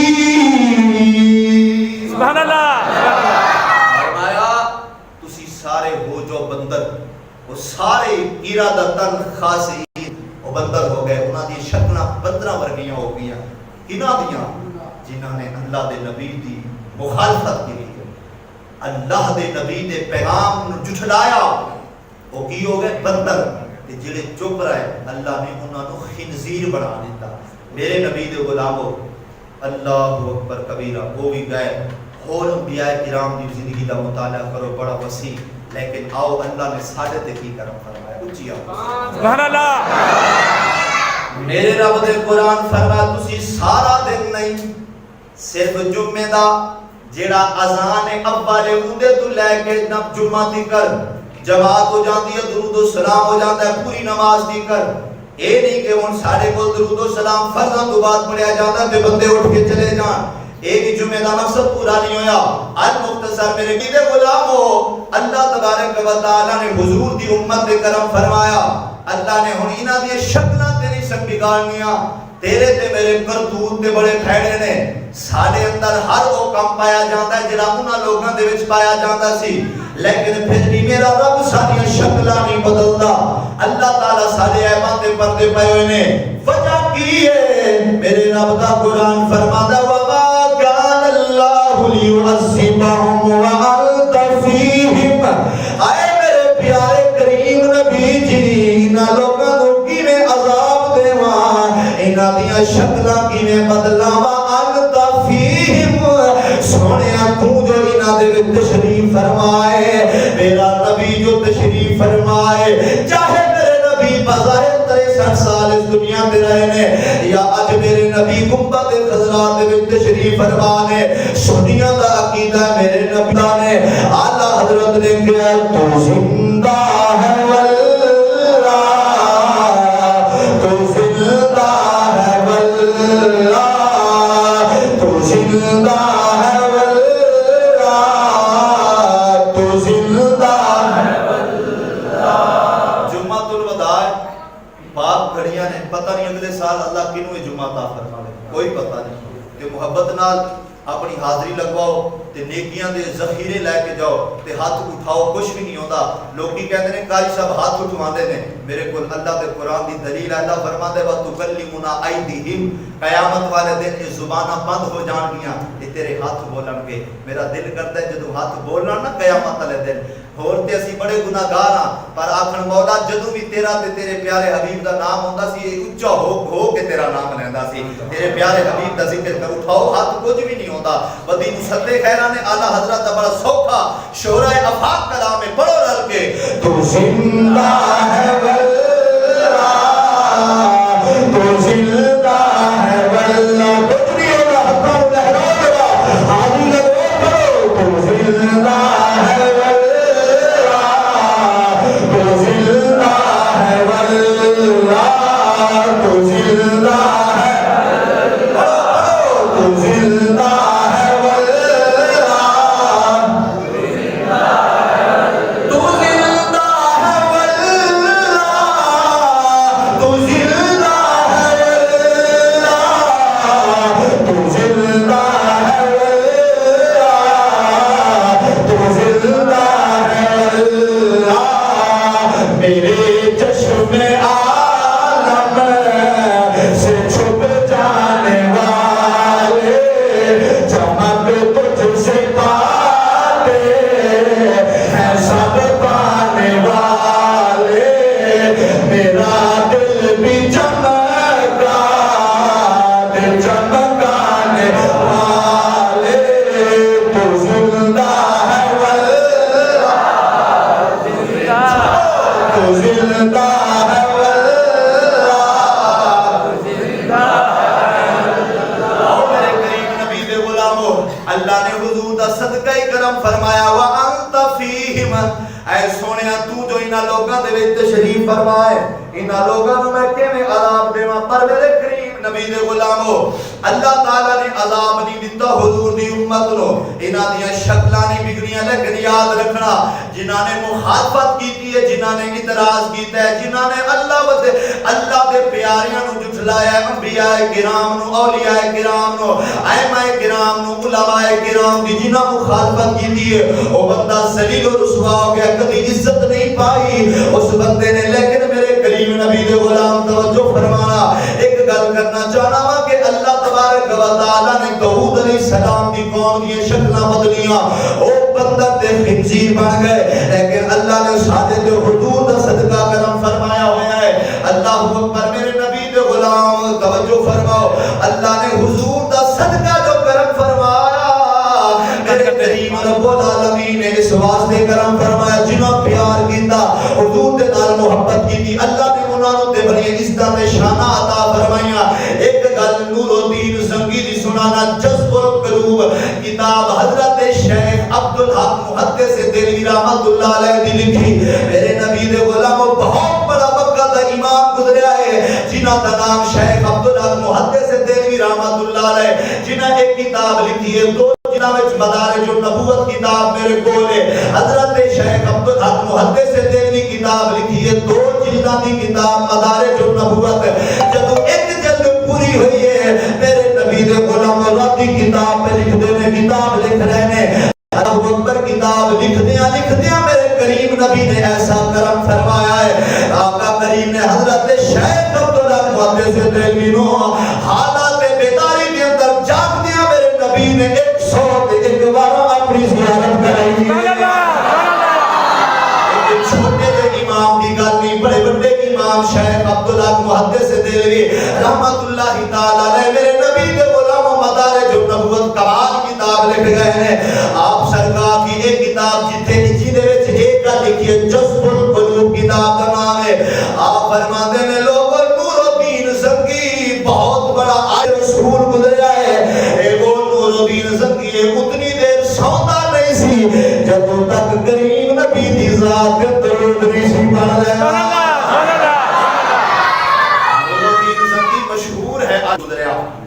S1: سبحان اللہ. فرمایا تسی سارے ہو جو بندر، وہ سارے قردۃ خاسئین، وہ بندر ہو گئے. انہاں دی شکلاں بندراں ورگیاں ہو گئیاں. کناں دیاں؟ جنہاں نے اللہ دے نبی دی مخالفت کی، اللہ دے نبی دے پیغام نو جھٹلایا. وہ کی ہو گئے بندر. جڑے چپ رہے اللہ نے انہاں نو خنزیر بنا دیتا. میرے نبی دے غلاموں اللہ اکبر کبیرہ. وہ بھی گئے اور انبیاء کرام دی زندگی دا مطالعہ کرو، بڑا وسیع. لیکن آؤ اللہ نے ساڈے تے کی کرم فرمایا. اونچی آواز سبحان اللہ. میرے رب دے قرآن فرمایا تسی سارا دن نہیں، صرف جمعے دا جیڑا اذان اول اودے تو لے کے جمعہ تکر جماعت ہو جاتی ہے، درود و سلام ہو جاتا ہے پوری نماز تکر. اے نہیں کہ ہن ساڈے کول درود و سلام فرضاں تو بعد پڑھیا جاتا تے بندے اٹھ کے چلے جان. اے بھی جمعے دا مقصد پورا نہیں ہویا. المختصر میرے دے غلامو اللہ تبارک و تعالی نے حضور دی امت تے کرم فرمایا. اللہ نے ہن انہاں دی شکلاں تے نہیں سن بگاڑنیاں. تیرے تے میرے کرتوت تے بڑے پھیڑے نے سارے اندر ہر وہ کم پایا جاتا ہے جڑا انہاں لوگاں دے وچ پایا جاتا سی لیکن پھر بھی میرا رب ساری شکلاں نہیں بدلدا اللہ تعالی سارے عیباں تے پردے پے ہوئے نے وجہ کی ہے میرے رب دا قرآن فرماتا وما کان اللہ لیعذبہم وانت فیہم اے میرے پیارے کریم نبی جی انہاں لوگاں نوں کیویں عذاب دیواں انہاں دیاں شکلاں کیویں بدلاواں انت فیہم سونیا تو جو انہاں دے وچ تشریف فرمائے میرا نبی جو تشریف فرمائے چاہے میرے نبی بظاہر 63 سال اس دنیا میں رہے نے یا آج میرے نبی گنبد خضرا دے وچ تشریف فرمانے سنیاں دا عقیدہ میرے نبی دا نے اعلی حضرت نے کہا تو زندہ ہے واللہ تو زندہ ہے واللہ تو زندہ ہے واللہ تو زندہ ہے واللہ جمعۃ الوداع باپ گھڑیاں نے پتہ نہیں اگلے سال اللہ کنوں جمعہ عطا فرماوے کوئی پتہ نہیں کہ محبت نال اپنی حاضری لگواؤ تے نیکیاں دے ذخیرے لے کے جاؤ تے ہاتھ اٹھاؤ کچھ بھی نہیں ہوندا لوکی کہتے ہیں قاری صاحب ہاتھ اٹھواندے نے میرے کول اللہ دے قرآن دی دلیل ہے اللہ فرماتا ہے وَتُكَلِّمُنَا أَيْدِهِمْ قیامت والے دن یہ زباناں بند ہو جان گیاں یہ تیرے ہاتھ بولن گے میرا دل کرتا ہے جدوں ہاتھ بولنا نا قیامت والے دن اور تے اسی بڑے گناہگار ہاں پر آکھن مولا جدوں بھی تیرا تے تیرے پیارے حبیب دا نام ہوندا سی یہ اونچا ہو کے تیرا نام لیندا سی تیرے پیارے حبیب دا ذکر کر اٹھاؤ ہاتھ کچھ بھی نہیں ہوندا بدی مصدق خیران اعلی حضرت دا بڑا سوکھا شورائے افاق کلام میں پڑھو رل کے تو زندہ ہے واللہ تو زندہ ہے واللہ بدری ہوگا حقاؤ لہرا دوا حاضی لگو کرو تو زندہ ہے واللہ تو زندہ ہے واللہ تو زندہ ہے تو زندہ ہے واللہ تو زندہ ہے واللہ تو زندہ ہے واللہ تو زندہ ہے واللہ تو زندہ ہے واللہ میرے چشم عالم سے چھپ جانے والے چمک تجھ سے پاتے ہیں سب پانے والے میرا دل بھی چمکا دل چمکانے والے تو زندہ ہے واللہ تو زندہ ہے واللہ او میرے کریم نبی دے غلامو اللہ نے حضور دا صدقہ کرم فرمایا وانت فیہم اے سونیا تو جو انہاں لوگاں دے وچ تشریف فرمائے انہاں لوگاں نوں میں کیویں عذاب دیواں پر میرے کریم نبی دے غلامو اللہ تعالی نے عذاب نہیں دتا حضور دی امت نو انہاں دیاں شکلاں نہیں بگڑیاں لیکن یاد رکھنا جنہاں نے مخالفت کیتی ہے جنہاں نے اعتراض کیتا ہے جنہاں نے اللہ دے پیاریاں نو جھٹلایا ہے انبیاء کرام نو اولیاء کرام نو ائمہ کرام نو علماء کرام دی جنہاں مخالفت کیتی ہے او بندہ ذلیل و رسوا ہو گیا کبھی عزت نہیں پائی اس بندے نے لیکن میرے کریم نبی دے غلام توجہ فرمانا ایک گل کرنا چاہنا وا کہ اللہ تبارک و تعالی نے داؤد علیہ السلام دی قوم دی شکلاں بدلیاں او بندہ تے خنزیر بن گئے لیکن اللہ نے سادے تے حضور دا صدقہ کرم فرمایا ہوا ہے اللہ اکبر میرے نبی دے غلام توجہ فرماؤ اللہ نے حضور دا صدقہ جو کرم فرمایا میرے کریم رب العالمین نے اس واسطے کرم فرمایا جنہاں پیار کیتا حضور دے نال محبت کیتی اللہ نے انہاں نوں تے بڑی عزت تے شان عطا فرمائیاں ایک گل نور الدین زنگی دی سنانا جذب القلوب کتاب حضرت شیخ عبدالحق محدث دہلوی رحمۃ اللہ علیہ دی لکھی میرے نبی دے غلاموں بہت بڑا وقت دا امام گزریا ہے جنہاں دا نام شیخ عبدالحق محدث دہلوی رحمۃ اللہ علیہ جنہاں ایک کتاب لکھی ہے دو جنہاں وچ مدارج النبوت کتاب میرے کول ہے حضرت شیخ عبدالحق محدث دہلوی کتاب لکھی ہے دو جلداں دی کتاب مدارج النبوت جدوں ایک جلد پوری کتاب لکھ رہے ہیں. اللہ اکبر. کتاب لکھدیاں میرے کریم نبی نے ایسا کرم فرمایا ہے. آقا کریم نے حضرت شیخ عبداللہ محدث دہلوی نو حالات بیداری کے اندر جاگدیاں میرے نبی نے 101 بار اپنی زیارت کرائی. چھوٹے سے امام کی گل نہیں, بڑے بڑے امام شیخ عبداللہ محدث دہلوی رحمت اللہ تعالی علیہ میرے نبی کے غلام مدارج النبوت کمال کتاب لکھ گئے ہیں. آپ سرکار کی ایک کتاب جتھے جہدے وچ ایک گل لکھی ہے جذب القلوب کتاب کا نام ہے. آپ فرماتے ہیں لوگوں نور الدین زنگی بہت بڑا آج رسول گزرا ہے. اے وہ نور الدین زنگی اتنی دیر سوتا نہیں سی جب تک کریم نبی دی ذات درود نہیں سی پڑھ رہا.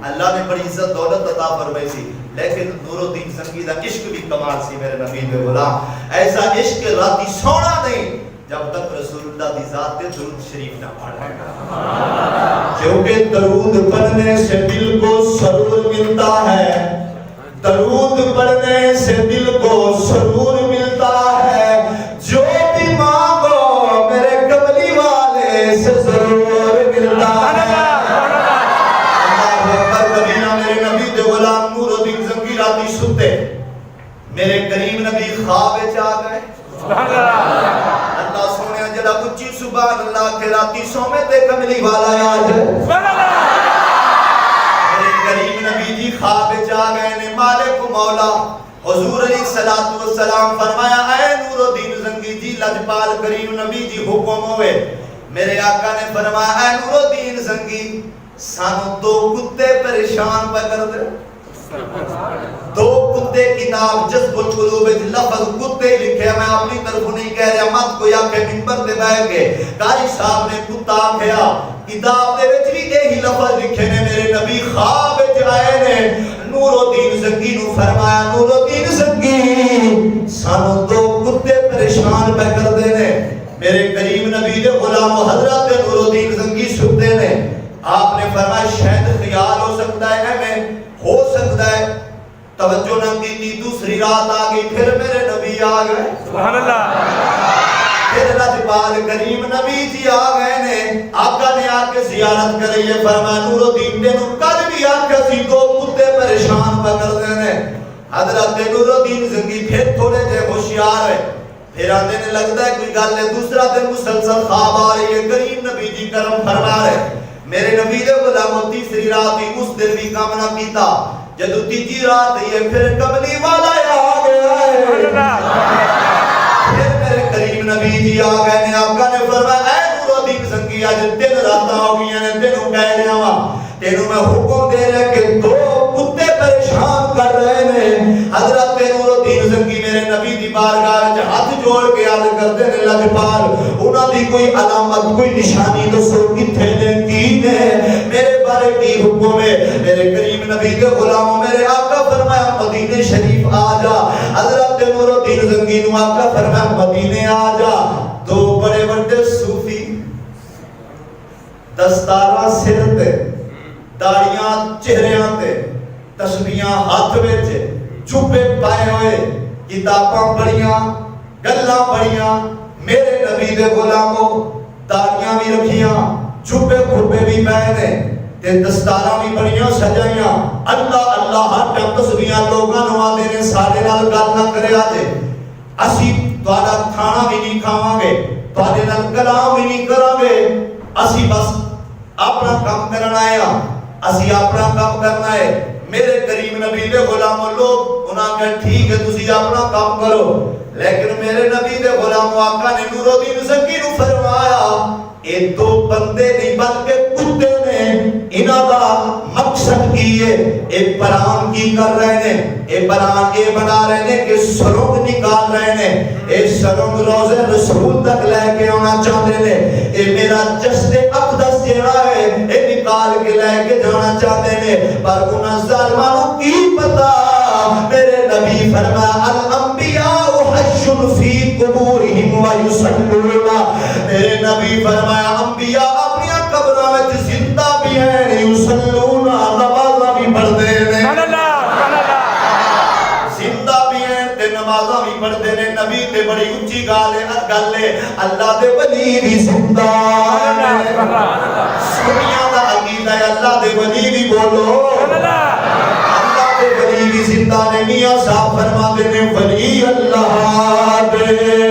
S1: اللہ نے بڑی عزت دولت عطا فرمائی سی, لیکن نور الدین زنگی دا عشق بھی کمال سی میرے نبی دے غلام. ایسا عشق راتی سونا نہیں جب تک رسول اللہ دی ذات پہ درود شریف نہ پڑھے, کیونکہ درود پڑھنے سے دل کو سرور ملتا ہے. درود پڑھنے سے دل کو سرور ملتا ہے. جو بھی مانگو میرے کملی والے سے ضرور ملتا ہے. غلام نور الدین زنگی راتی ستے, میرے کریم نبی خواب آ گئے. اللہ سونے جڑا اچھی سبحان اللہ کے راتی سومے تے کملی والا آ جائے. میرے کریم نبی جی خواب آ گئے نے. مالک مولا حضور علیہ الصلوۃ والسلام فرمایا اے نور الدین زنگی جی لجپال کریم نبی جی حکم ہوئے. میرے آقا نے فرمایا اے نور الدین زنگی سانو 2 کتے پریشان پہ کر دے. 2 کتے کتاب جذب القلوب لفظ کتے لکھے, میں اپنی طرف نہیں کہہ رہا, مت کوئی آکے منبر دے بیٹھ کے قاری صاحب نے کتا کھیا. کتاب دے وچ بھی یہی لفظ لکھے نے. میرے نبی خواب وچ آئے نے. نور الدین زنگی نو فرمایا نور الدین زنگی سانو 2 کتے پریشان پہ کر دے نے. میرے کریم نبی دے غلام حضرت نور الدین زنگی ستے نے. آپ نے فرمایا شاید خیال ہو سکتا ہے میں ہو سکتا ہے توجہ نہ کی. دوسری رات آ گئی, پھر میرے نبی آ گئے. سبحان اللہ. پھر لجپال کریم نبی جی آ گئے نے. آقا نے آ کے زیارت کری ہے. فرمایا نور الدین نے کل بھی آقا سی 2 کتے پریشان پکڑ دینے. حضرت نور الدین زنگی پھر تھوڑے جے ہوشیار ہے. پھر آنے نے لگتا ہے کوئی گل ہے. دوسرا دن مسلسل خواب آ رہی ہے. کریم نبی جی کرم فرما رہے. میرے نبی دے غلام تیسری رات ہی اس دن بھی کام نہ کیتا. جدو تیجی رات ہی ہے پھر کملی والا آ گیا ہے. پھر میرے کریم نبی جی آ گئے نے. آقا نے فرمایا اے نور الدین زنگی آج 3 راتاں ہو گئی ہیں. تینوں کہہ رہا ہوں تینوں میں حکم دے رہے کہ 2 کتے پریشان کر رہے ہیں. حضرت نور الدین زنگی میرے نبی دی بارگاہ وچ ہاتھ جوڑ کے عرض کرتے نے لجپال انہاں دی کوئی علامت کوئی نشانی دسو کتھے نے کی نے میرے بارے کی حکم ہے. میرے کریم نبی کے غلاموں میرے آقا فرمایا مدینے شریف آ جا. حضرت نور الدین زنگی نو آقا فرمایا مدینے آ جا. 2 بڑے بڑے صوفی دستاراں سر تے داڑیاں چہریاں تے تسبیحاں ہاتھ وچ چوبے پائے ہوئے کتاباں پڑھیاں گلاں پڑھیاں. میرے نبی دے غلاموں داڑیاں بھی رکھیاں چوبے کھبے بھی پائے نے تے دستاراں بھی بڑیاں سجائیاں. اللہ اللہ ہر ٹائم تسبیحاں لوگاں نو آندے نے سارے نال گل نہ کریا جے. اسی تہاڈا کھانا بھی نہیں کھاواں گے, تہاڈے نال کلام بھی نہیں کراں گے. اسی بس اپنا کام کرنا ہے. اسی اپنا کام کرنا ہے. میرے کریم نبی دے غلاموں لوگ انہاں کہ ٹھیک ہے تسی اپنا کام کرو. لیکن میرے نبی دے غلام آقا نے نور الدین زنگی نو فرمایا اے 2 بندے نہیں بلکہ کتے نے. انہاں دا مقصد کی ہے اے پلان کی کر رہے ہیں. اے پلان اے بنا رہے ہیں کہ سرنگ نکال رہے ہیں. اے سرنگ روزے رسول تک لے کے آنا چاہتے ہیں. اے میرا جسد اقدس جڑا ہے اے نکال کے لے کے جانا چاہتے ہیں. پر انہاں ظالمانوں کی پتہ میرے نبی فرمایا الانبیاء حش فی قبورہم ویصلون. میرے نبی فرمایا انبیاء اپنی قبراں وچ زندہ بھی ہیں یصلون نماز بھی پڑھتے ہیں. بڑی اونچی گل ہے اللہ دے ولی بھی زندہ دنیا دا عقیدہ ہے اللہ دے ولی بھی بولو اللہ دے ولی بھی زندہ نے میاں صاحب فرما دے نے ولی اللہ دے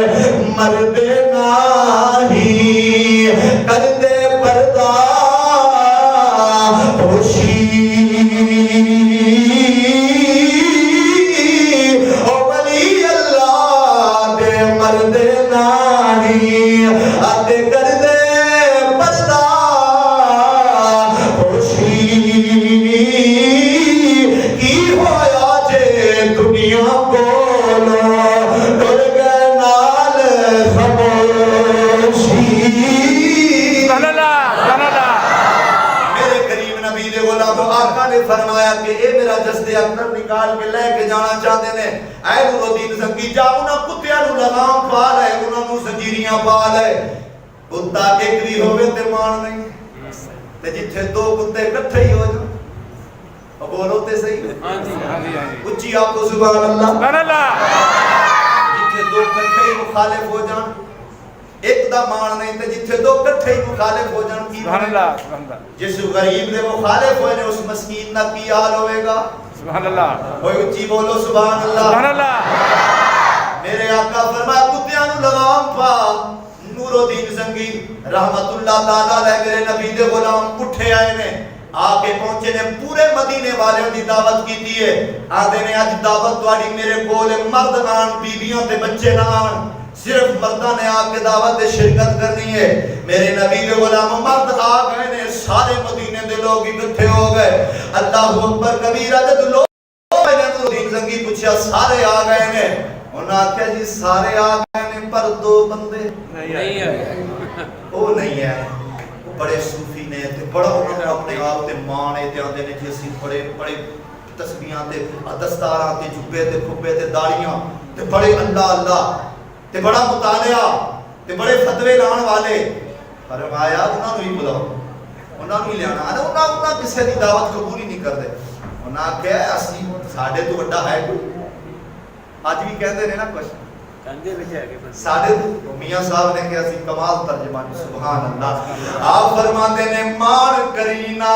S1: مردے نہیں کردے پردہ پوشی او ولی اللہ دے مردے نہیں آتے کردے پردہ پوشی کی ہویا جے دنیا کولو ڈر گئے نال خاموشی میرے کریم نبی دے غلام آقا نے فرمایا کہ اے میرا جسد اکبر نکال کے لے کے جانا چاہتے ہیں اے نور الدین زنگی جا انہاں کتیاں نو لگام پا لے انہاں نو زنجیریاں پا لے کتا ایک بھی ہوئے تے مان نہیں تے جتھے دو کتے اکٹھے ہی ہو جائیں بولو تے صحیح اچھی آپ کو سبحان اللہ جتھے دو اکٹھے ہی مخالف ہو جان ایک دا مان نہیں تے جتھے دو اکٹھے ہی مخالف ہو جان کی
S2: سبحان اللہ
S1: جس غریب دے مخالف ہوئے نے اس مسکین دا کی حال ہوئے گا
S2: سبحان اللہ
S1: کوئی اچھی بولو سبحان اللہ
S2: سبحان اللہ
S1: میرے آقا فرمایا کتیاں نو لگام پا نور الدین زنگی رحمت اللہ تعالیٰ علیہ میرے نبی دے غلام اٹھے آئے نے آگے پہنچے نے پورے مدینے والے دی دعوت کی دیئے آدھے نے آج دعوت توڑی میرے کولے مرد آن بیبیاں تے بچے نہ آن صرف مردہ نے آگ کے دعوت دے شرکت کرنی ہے میرے نبی دے غلام مرد آ گئے نے سارے مدینے دے لوگ اکٹھے ہو گئے اللہ اکبر کبیرہ جد لوگ میں نے تو دین زنگی پوچھا سارے آ گئے نے انہاں کہا جی سارے آ گئے نے پر دو بندے
S2: نہیں ہے
S1: وہ نہیں ہے بڑے صوفی نے تے بڑا انہوں نے اپنے آپ تے مانے تے آندے نے جیسی بڑے بڑے تسبیحاں تے دستاراں تے جبے تے کھبے تے داڑیاں تے بڑے اللہ اللہ تے بڑا مطالعہ تے بڑے فتوے لان والے فرمایا انہاں نوں ہی بلاؤ انہاں نوں ہی لیانا انہاں کسے دی دعوت قبول ہی نہیں کردے انہاں کہے اسی ساڈے تو بڑا ہے کوئی اج بھی کہندے نے نا کچھ ساڑھے میاں صاحب نے کہا سی کمال ترجمانی سبحان اللہ آپ فرماتے نے مان کرینا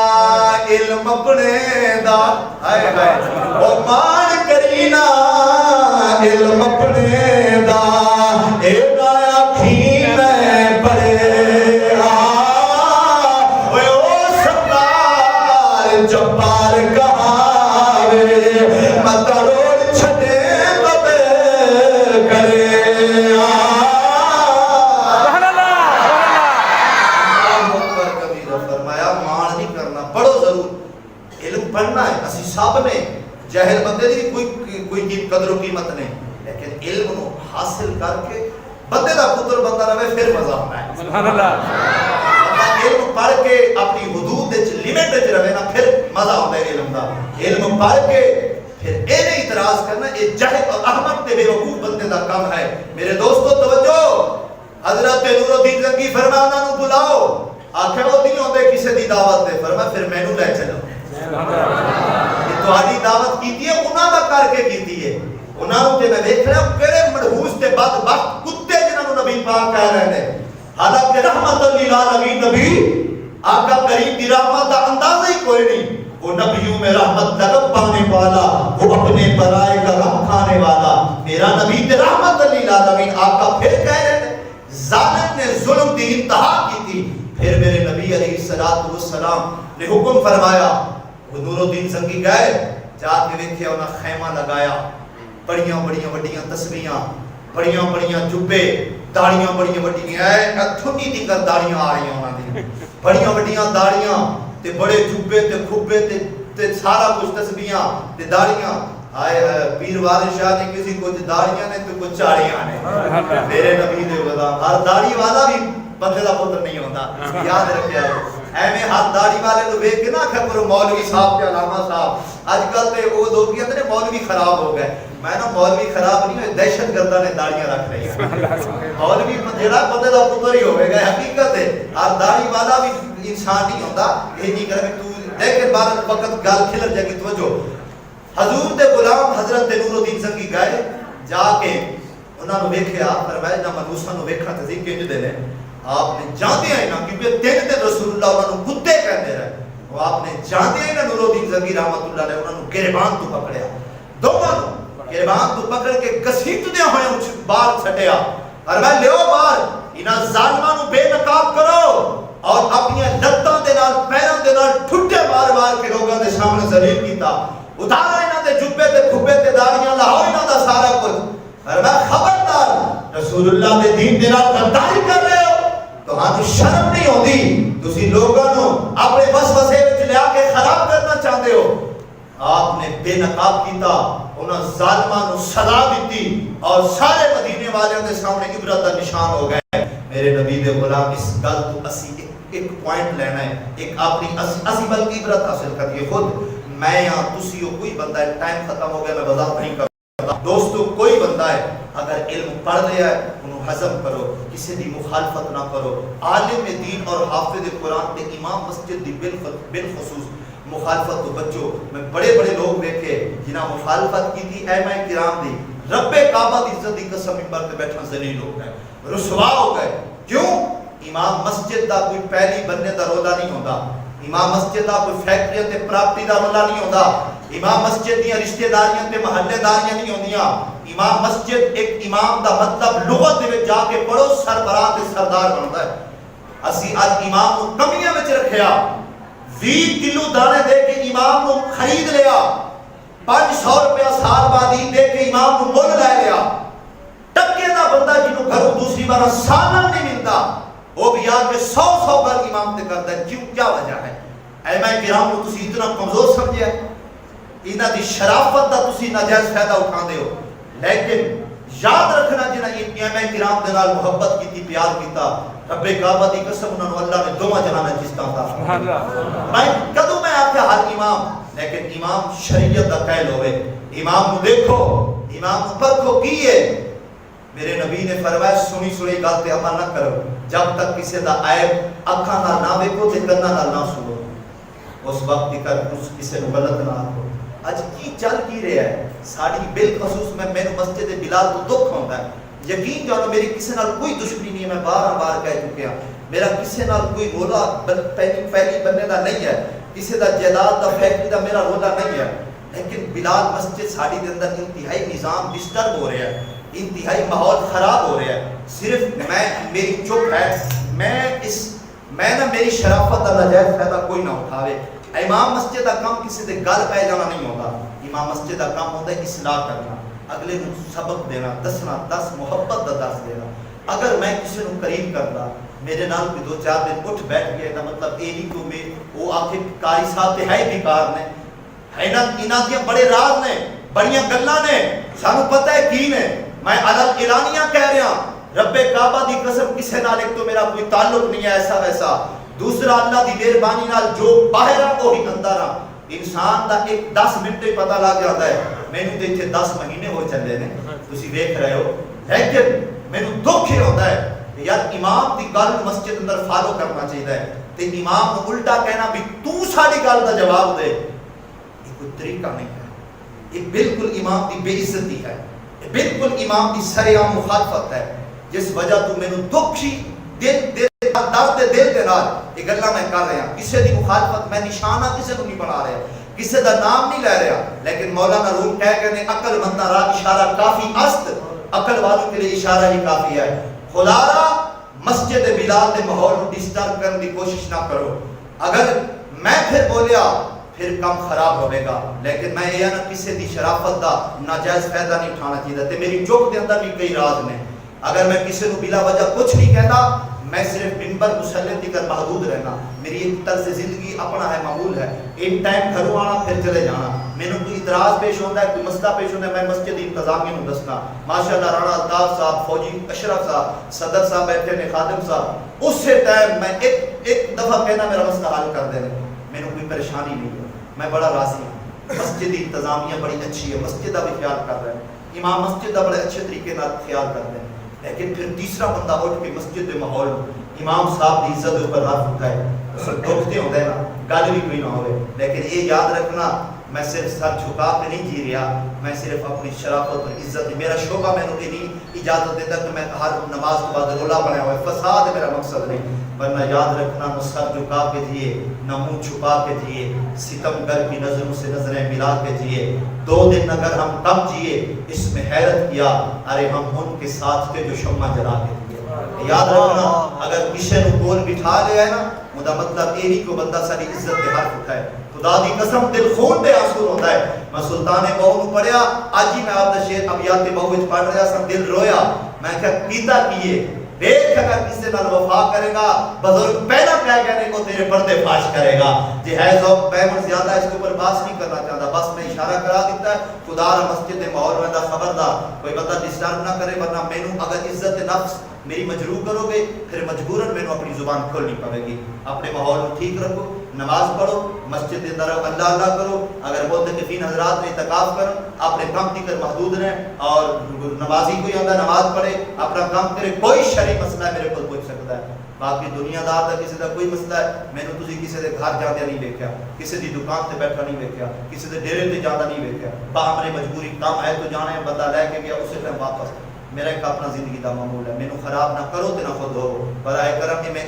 S1: علم اپنے دا او مان کرینا علم اپنے دا اے نایا کھین پڑے او سردار جبار کہاوے مطروڑ چھٹے پڑھنا ہے اسی سب نے جاہل بندے دی کوئی قدر و قیمت نہیں لیکن علم نو حاصل کر کے بندے دا پتر بندہ رہے پھر مزہ آنا ہے
S2: سبحان اللہ
S1: علم پڑھ کے اپنی حدود وچ لیمٹ وچ رہے نا پھر مزہ آتا ہے علم دا علم پڑھ کے پھر اے نہیں اعتراض کرنا اے جاہل اور احمق تے بے وقوف بندے دا کام ہے میرے دوستو توجہ حضرت نور الدین زنگی فرمانا نو بلاؤ آکھے وہ نہیں ہوندے کسے دی دعوت دے فرمایا پھر میں نو لے چلو یہ تہاڈی دعوت کیتی ہے انہاں دا کر کے کیتی ہے انہاں نوں تے میں دیکھ رہا ہوں کیڑے مڑہوس تے بدبخت کتے جنہاں نوں نبی پاک کہہ رہے ہیں حالانکہ رحمت للعالمین نبی آقا کریم کی رحمت کا اندازہ ہی کوئی نہیں وہ نبیوں میں رحمت طلب پانے والا وہ اپنے برائے کا غم کھانے والا میرا نبی تے رحمت للعالمین آقا پھر کہہ رہے ہیں ظالم نے ظلم کی انتہا کی تھی پھر میرے نبی علیہ السلام نے حکم فرمایا وہ نور الدین زنگی گئے جا کے دیکھے انہاں خیمہ لگایا بڑیاں بڑیاں وڈیاں تسبیحاں بڑیاں بڑیاں جبے داڑیاں بڑیاں وڈیاں تھنی دی کر داڑیاں آ رہی انہاں دی بڑیاں وڈیاں داڑیاں تے بڑے جبے تے کھبے تے سارا کچھ تسبیحاں تے داڑیاں آئے پیر وارث شاہ نے کسی کچھ داڑیاں نے تو کچھ چاڑیاں نے میرے نبی دے ودا ہر داڑھی والا بھی بندے دا پتر نہیں ہوتا یاد رکھیا ایویں ہاتھ داڑھی والے نو ویکھ کے نہ آکھیا کرو مولوی صاحب تے علامہ صاحب اج کل تے او لوگ کہندے نے مولوی خراب ہو گئے میں نا مولوی خراب نہیں ہوئے دہشت گرداں نے داڑیاں رکھ رہی ہیں مولوی جڑا بندے دا پتر ہی ہوے گا حقیقت ہے ہر داڑھی والا بھی انسان نہیں ہوندا یہ نہیں کرے تو لیکن بعد وقت گل کھل جائے گی توجہ حضور دے غلام حضرت نور الدین زنگی گئے جا کے انہوں نے ویکھیا فرمایا نہ منوساں نو ویکھنا تے ذکر کنج دے نے آپ نے جاندے ہیں نا کیونکہ تین تے رسول اللہ انہوں نے کتے کہندے رہے وہ آپ نے جاندے ہیں نا نور الدین زنگی رحمت اللہ علیہ انہوں نے گریبان تو پکڑیا دوواں نو گریبان تو پکڑ کے گھسیٹ دے ہوئے باہر چھڈیا اور میں لیو باہر انہاں ظالماں نو بے نقاب کرو اور اپنی لتاں دے نال پیراں دے نال ٹھٹے مار مار کے لوگاں دے سامنے ذلیل کیتا اتارا انہاں دے جبے تے کھبے تے داڑیاں لاؤ انہاں دا سارا کچھ اور میں خبردار رسول اللہ دے دین دے نال غداری کر رہے ہو تو ہاں شرم نہیں ہوندی تسی لوگاں نو اپنے وسوسے وچ لیا کے خراب کرنا چاہتے ہو آپ نے بے نقاب کیتا انہاں ظالماں نو سزا دتی اور سارے مدینے والوں دے سامنے عبرت دا نشان ہو گئے میرے نبی دے غلام اس گل تو اسی ایک پوائنٹ لینا ہے ایک اپنی اسی بلکہ عبرت حاصل کریے خود میں یا تسی ہو کوئی بندہ ہے ٹائم ختم ہو گیا میں وضاحت نہیں کرتا دوستو کوئی بندہ ہے اگر علم پڑھ لیا ہے انہوں ہضم کرو کسی دی مخالفت نہ کرو عالم دین اور حافظ قرآن تے امام مسجد دی بالخصوص مخالفت تو بچو میں بڑے بڑے لوگ دیکھے جنہاں مخالفت کی تھی ائمہ کرام دی رب کعبہ دی عزت دی قسم منبر تے بیٹھا ذلیل ہو گئے رسوا ہو گئے کیوں امام مسجد دا کوئی پہلی بننے دا رولا نہیں ہوندا امام مسجد دا کوئی فیکٹری تے پراپرٹی دا رولا نہیں ہوندا امام مسجد دی رشتہ داریاں تے محلے داریاں نہیں ہوندیاں امام مسجد ایک امام دا مطلب لغت دے وچ جا کے پڑھو سربراہ تے سردار بندا ہے اسی اج امام کو کمیاں وچ رکھیا 20 کلو دانے دے کے امام کو خرید لیا 500 روپیہ سال بعد ہی دے کے امام کو مول لے لیا ٹکے دا بندہ جنوں گھروں دوسری بار سالن نہیں ملتا وہ بھی آ کے 100 بار امام تے کرتا ہے کیوں کیا وجہ ہے ائمہ کرام کو تسی اتنا کمزور سمجھیا انہاں دی شرافت دا تسی ناجائز فائدہ اٹھاندے ہو لیکن یاد رکھنا جنہاں ائمہ کرام دے نال محبت کیتی پیار کیتا رب کعبہ دی قسم انہاں نو اللہ نے دوواں جہاں چیزاں عطا فرمائی میں کدوں میں آکھیا ہر امام لیکن امام شریعت دا قائل ہوئے امام نو دیکھو امام نو پرکھو کی ہے میرے نبی نے فرمایا سنی سنی گل تے عمل نہ کرو جب تک کسی دا عیب اکھاں نال نہ ویکھو تے کنا نال نہ سنو اس وقت تک کسی نو غلط نہ آکھو اج کی چل کی رہا ہے ساڑی بالخصوص میں میرے مسجد بلال تو دکھ ہوتا ہے یقین جانو میری کسی نال کوئی دشمنی نہیں ہے میں بار بار کہہ چکیا میرا کسی نال کوئی رولا پہلی بننے دا نہیں ہے کسی دا جائیداد دا فیکٹری دا میرا رولا نہیں ہے لیکن بلال مسجد ساڑی دے اندر انتہائی نظام ڈسٹرب ہو رہا ہے انتہائی ماحول خراب ہو رہا ہے صرف میری چپ ہے میں نہ میری شرافت دا ناجائز فائدہ کوئی نہ اٹھاوے امام مسجد کا کام کسی دے گل پہ جانا نہیں ہوتا امام مسجد کا کام ہوتا ہے اصلاح کرنا اگلے نو سبق دینا دسنا دس محبت دا دس دینا اگر میں کسی نو قریب کردا میرے نال بھی 2-4 دن اٹھ بیٹھ گیا دا مطلب اے نہیں کہ میں وہ آخر قاری صاحب تے ہے بیکار نے ہے نا انہاں دی بڑے راز نے بڑیاں گلاں نے سانو پتہ ہے کی نے میں علل اعلانیہ کہہ رہا رب کعبہ دی قسم کسے نال ایک تو میرا کوئی تعلق نہیں ہے ایسا ویسا دوسرا اللہ دی مہربانی نال جو باہر آ وہی اندر آ انسان دا ایک 10 منٹ ہی پتہ لگ جاتا ہے مینوں تے ایتھے 10 مہینے ہو چلے نے تسی دیکھ رہے ہو لیکن مینوں دکھ ہی ہوتا ہے کہ یار امام دی گل مسجد اندر فالو کرنا چاہیے تے امام نو الٹا کہنا بھی تو ساری گل دا جواب دے یہ کوئی طریقہ نہیں ہے یہ بالکل امام دی بے عزتی ہے یہ بالکل امام دی سرعام مخالفت ہے جس وجہ تو مینوں دکھ ہی درد دل دے نال یہ گلاں میں کر رہا کسی دی مخالفت میں نشانہ کسی کو نہیں بنا رہا کسی دا نام نہیں لے رہا لیکن مولانا روم کہہ کہ عقل مندہ را اشارہ کافی است عقل والوں کے لیے اشارہ ہی کافی ہے خدارا مسجد بلال دے ماحول کو ڈسٹرب کرنے کی کوشش نہ کرو اگر میں پھر بولیا پھر کم خراب ہوئے گا لیکن میں یہ نہ کسی دی شرافت دا ناجائز فائدہ نہیں اٹھانا چاہیے تے میری چوک دے اندر بھی کئی راز نے اگر میں کسی کو بلا وجہ کچھ نہیں کہتا میں صرف منبر مسلم تک محدود رہنا میری ایک طرز زندگی اپنا ہے معمول ہے ایک ٹائم گھروں آنا پھر چلے جانا مینوں کوئی اعتراض پیش ہوتا ہے کوئی مسئلہ پیش ہوتا ہے میں مسجد انتظامیہ نو دسنا ماشاءاللہ رانا الطاف صاحب فوجی اشرف صاحب صدر صاحب بیٹھے نے خادم صاحب اس سے ٹائم میں ایک دفعہ کہنا میرا مسئلہ حل کر دینے مینوں کوئی پریشانی نہیں ہے میں بڑا راضی ہوں مسجد انتظامیہ بڑی اچھی ہے مسجد کا بھی خیال کر رہے ہیں امام مسجد کا بڑے اچھے طریقے نال خیال کرتے ہیں لیکن پھر تیسرا بندہ اٹھ کے مسجد کے ماحول امام صاحب کی عزت اوپر ہاتھ اٹھائے دکھتے ہوتے ہیں نا گل بھی کوئی نہ ہوئے لیکن یہ یاد رکھنا میں صرف سر جھکا کے نہیں جی رہا، میں صرف اپنی شرافت اور عزت، میرا شعبہ میں نے نہیں اجازت دیتا کہ میں ہر نماز کے بعد رولا بنایا ہوا ہے، فساد میرا مقصد نہیں، ورنہ یاد رکھنا نہ سر جھکا کے جیے، نہ منہ چھپا کے جیے، ستمگر کی نظروں سے نظریں ملا کے جیے، 2 دن اگر ہم کم جیے اس میں حیرت کیا ارے ہم ان کے ساتھ تھے جو شمع جلا کے جیے۔ یاد رکھنا اگر کسی نے کول بٹھا لیا ہے نا مدا مطلب یہ نہیں کہ بندہ ساری عزت کے حرف اٹھائے، خدا دی قسم دل خون دے آنسو ہوتا ہے۔ میں سلطان بہو نو پڑھیا، آج ہی میں آپ دا شعر ابیات بہو وچ پڑھ رہا سا، دل رویا، میں کہا کیتا کیے، دیکھ اگر کسی نال وفا کرے گا بزرگ پہلا کہہ کہنے کو تیرے پردے فاش کرے گا۔ جی ہے ذوق پیمن زیادہ اس کے اوپر باس نہیں کرنا چاہتا، بس میں اشارہ کرا دیتا ہے خدا را مسجد ماحول میں دا خبردار کوئی بندہ ڈسٹرب نہ کرے، ورنہ مینوں اگر عزت نفس میری مجروح کرو گے پھر مجبوراً میں اپنی زبان کھولنی پڑے گی۔ اپنے ماحول کو ٹھیک رکھو، نماز پڑھو، مسجد کے اندر اللہ اللہ کرو، اگر معتکفین حضرات نے اعتکاف کرو اپنے کم کی کر محدود رہیں، اور نمازی کوئی آتا نماز پڑھے اپنا کام کرے، کوئی شرعی مسئلہ ہے میرے کو پوچھ سکتا ہے۔ باقی دنیا دار دا کسی دا کوئی مسئلہ ہے مینوں تسی کسی دے گھر جاندے نہیں ویکھیا، کسی دی دکان تے بیٹھا نہیں ویکھیا، کسی دے ڈیرے تے جاندا نہیں ویکھیا، باہمرے مجبوری کام ہے تو جانا ہے، بندہ لے کے گیا اسی ٹائم واپس۔ میرا ایک اپنا زندگی دا معمول ہے، مینوں خراب نہ کرو تے نہ خود ہو، برائے کرم کہ میں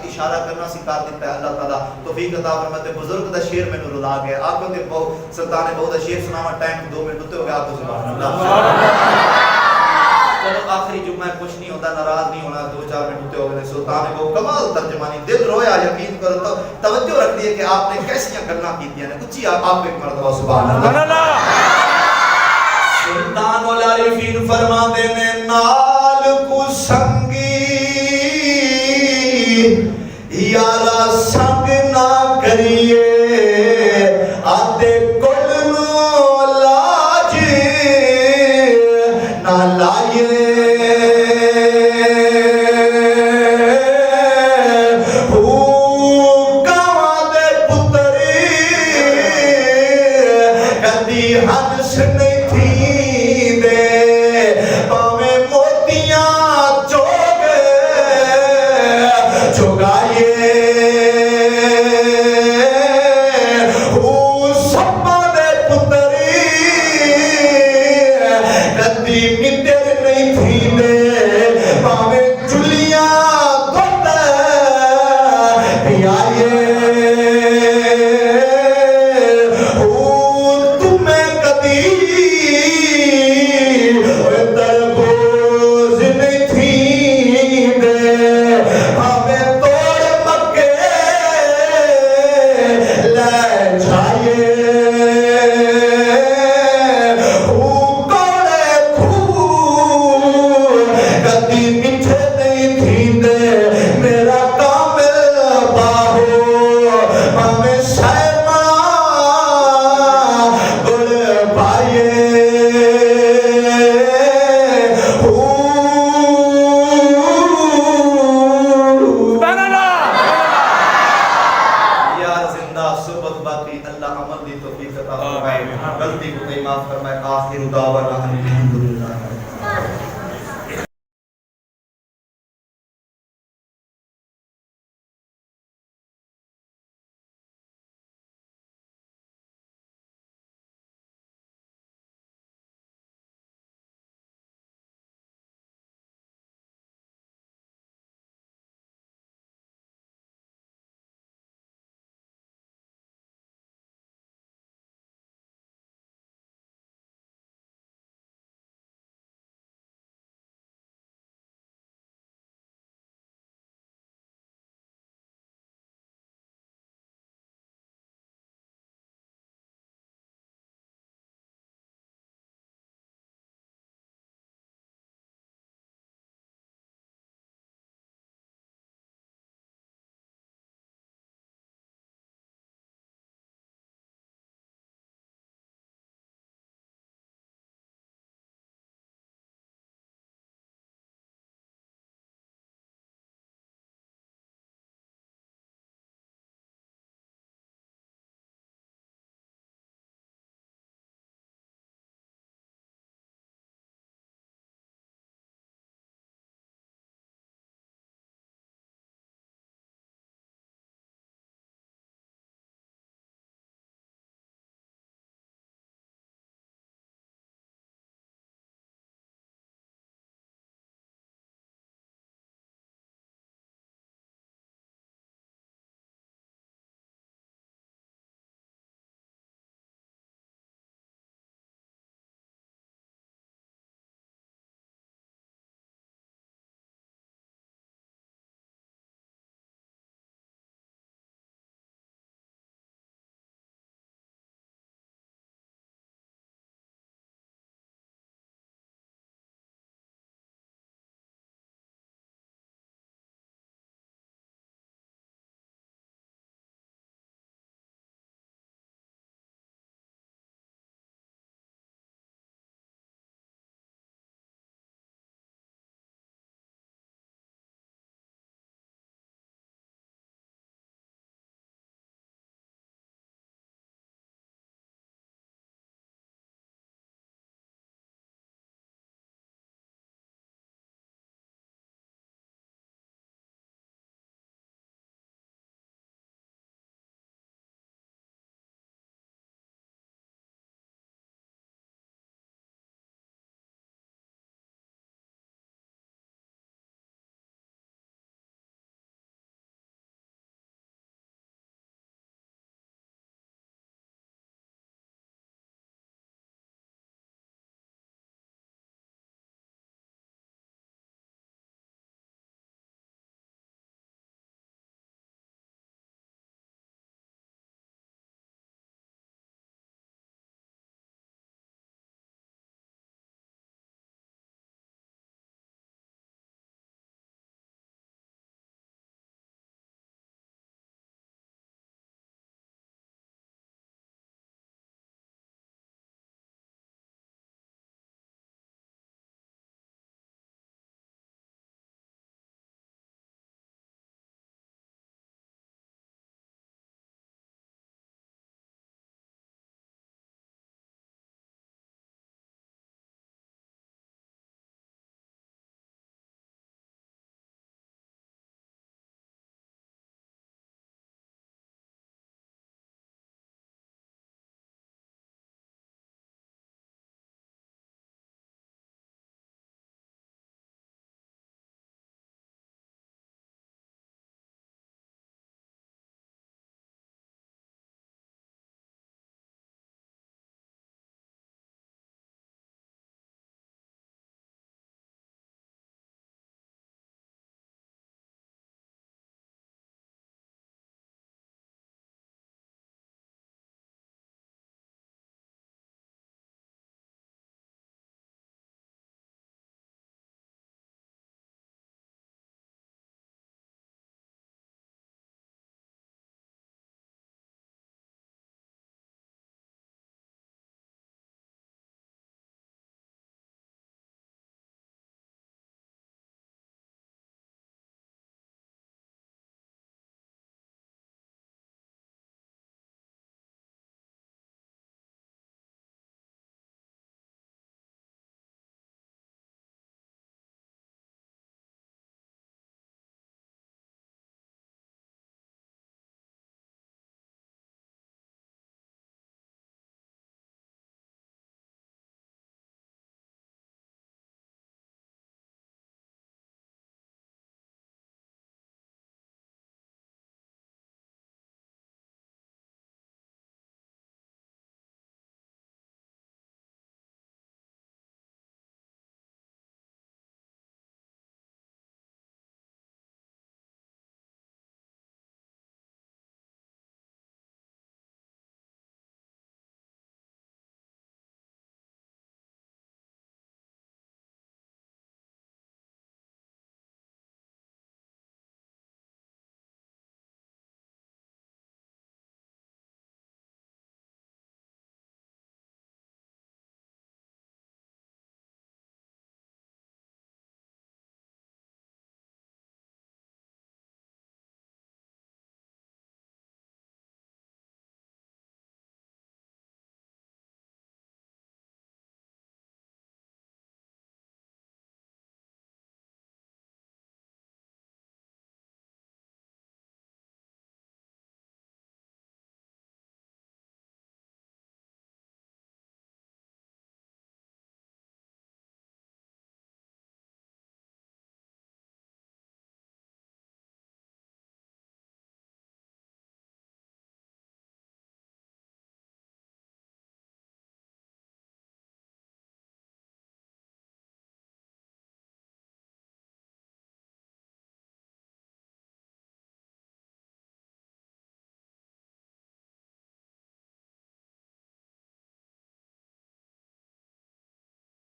S1: اشارہ کرنا سکھا دیتا ہے اللہ تعالیٰ توفیق عطا فرمائے۔ بزرگ دا شعر مینوں رلا گیا، آپ کو تے بہت سلطان بہو دا شعر سناواں، ٹائم 2 منٹ ہوتے ہو گئے، آپ کو سبحان اللہ۔ چلو آخری جمعہ کچھ نہیں ہوتا، ناراض نہیں ہونا، 2-4 منٹ ہوتے ہو گئے۔ سلطان کو کمال ترجمانی، دل رویا، یقین کرو تو توجہ رکھ دیے کہ آپ نے کیسیاں گلاں کیتیاں نے، کچھ ہی آپ ایک مرتبہ سبحان اللہ۔ سلطان العارفین فرماتے نے نال کو سنگی یارا سنگ نہ کریے، آتے کل نو لاج نہ لائے، گاواں دے پتری کدی ہنس نہیں چوگا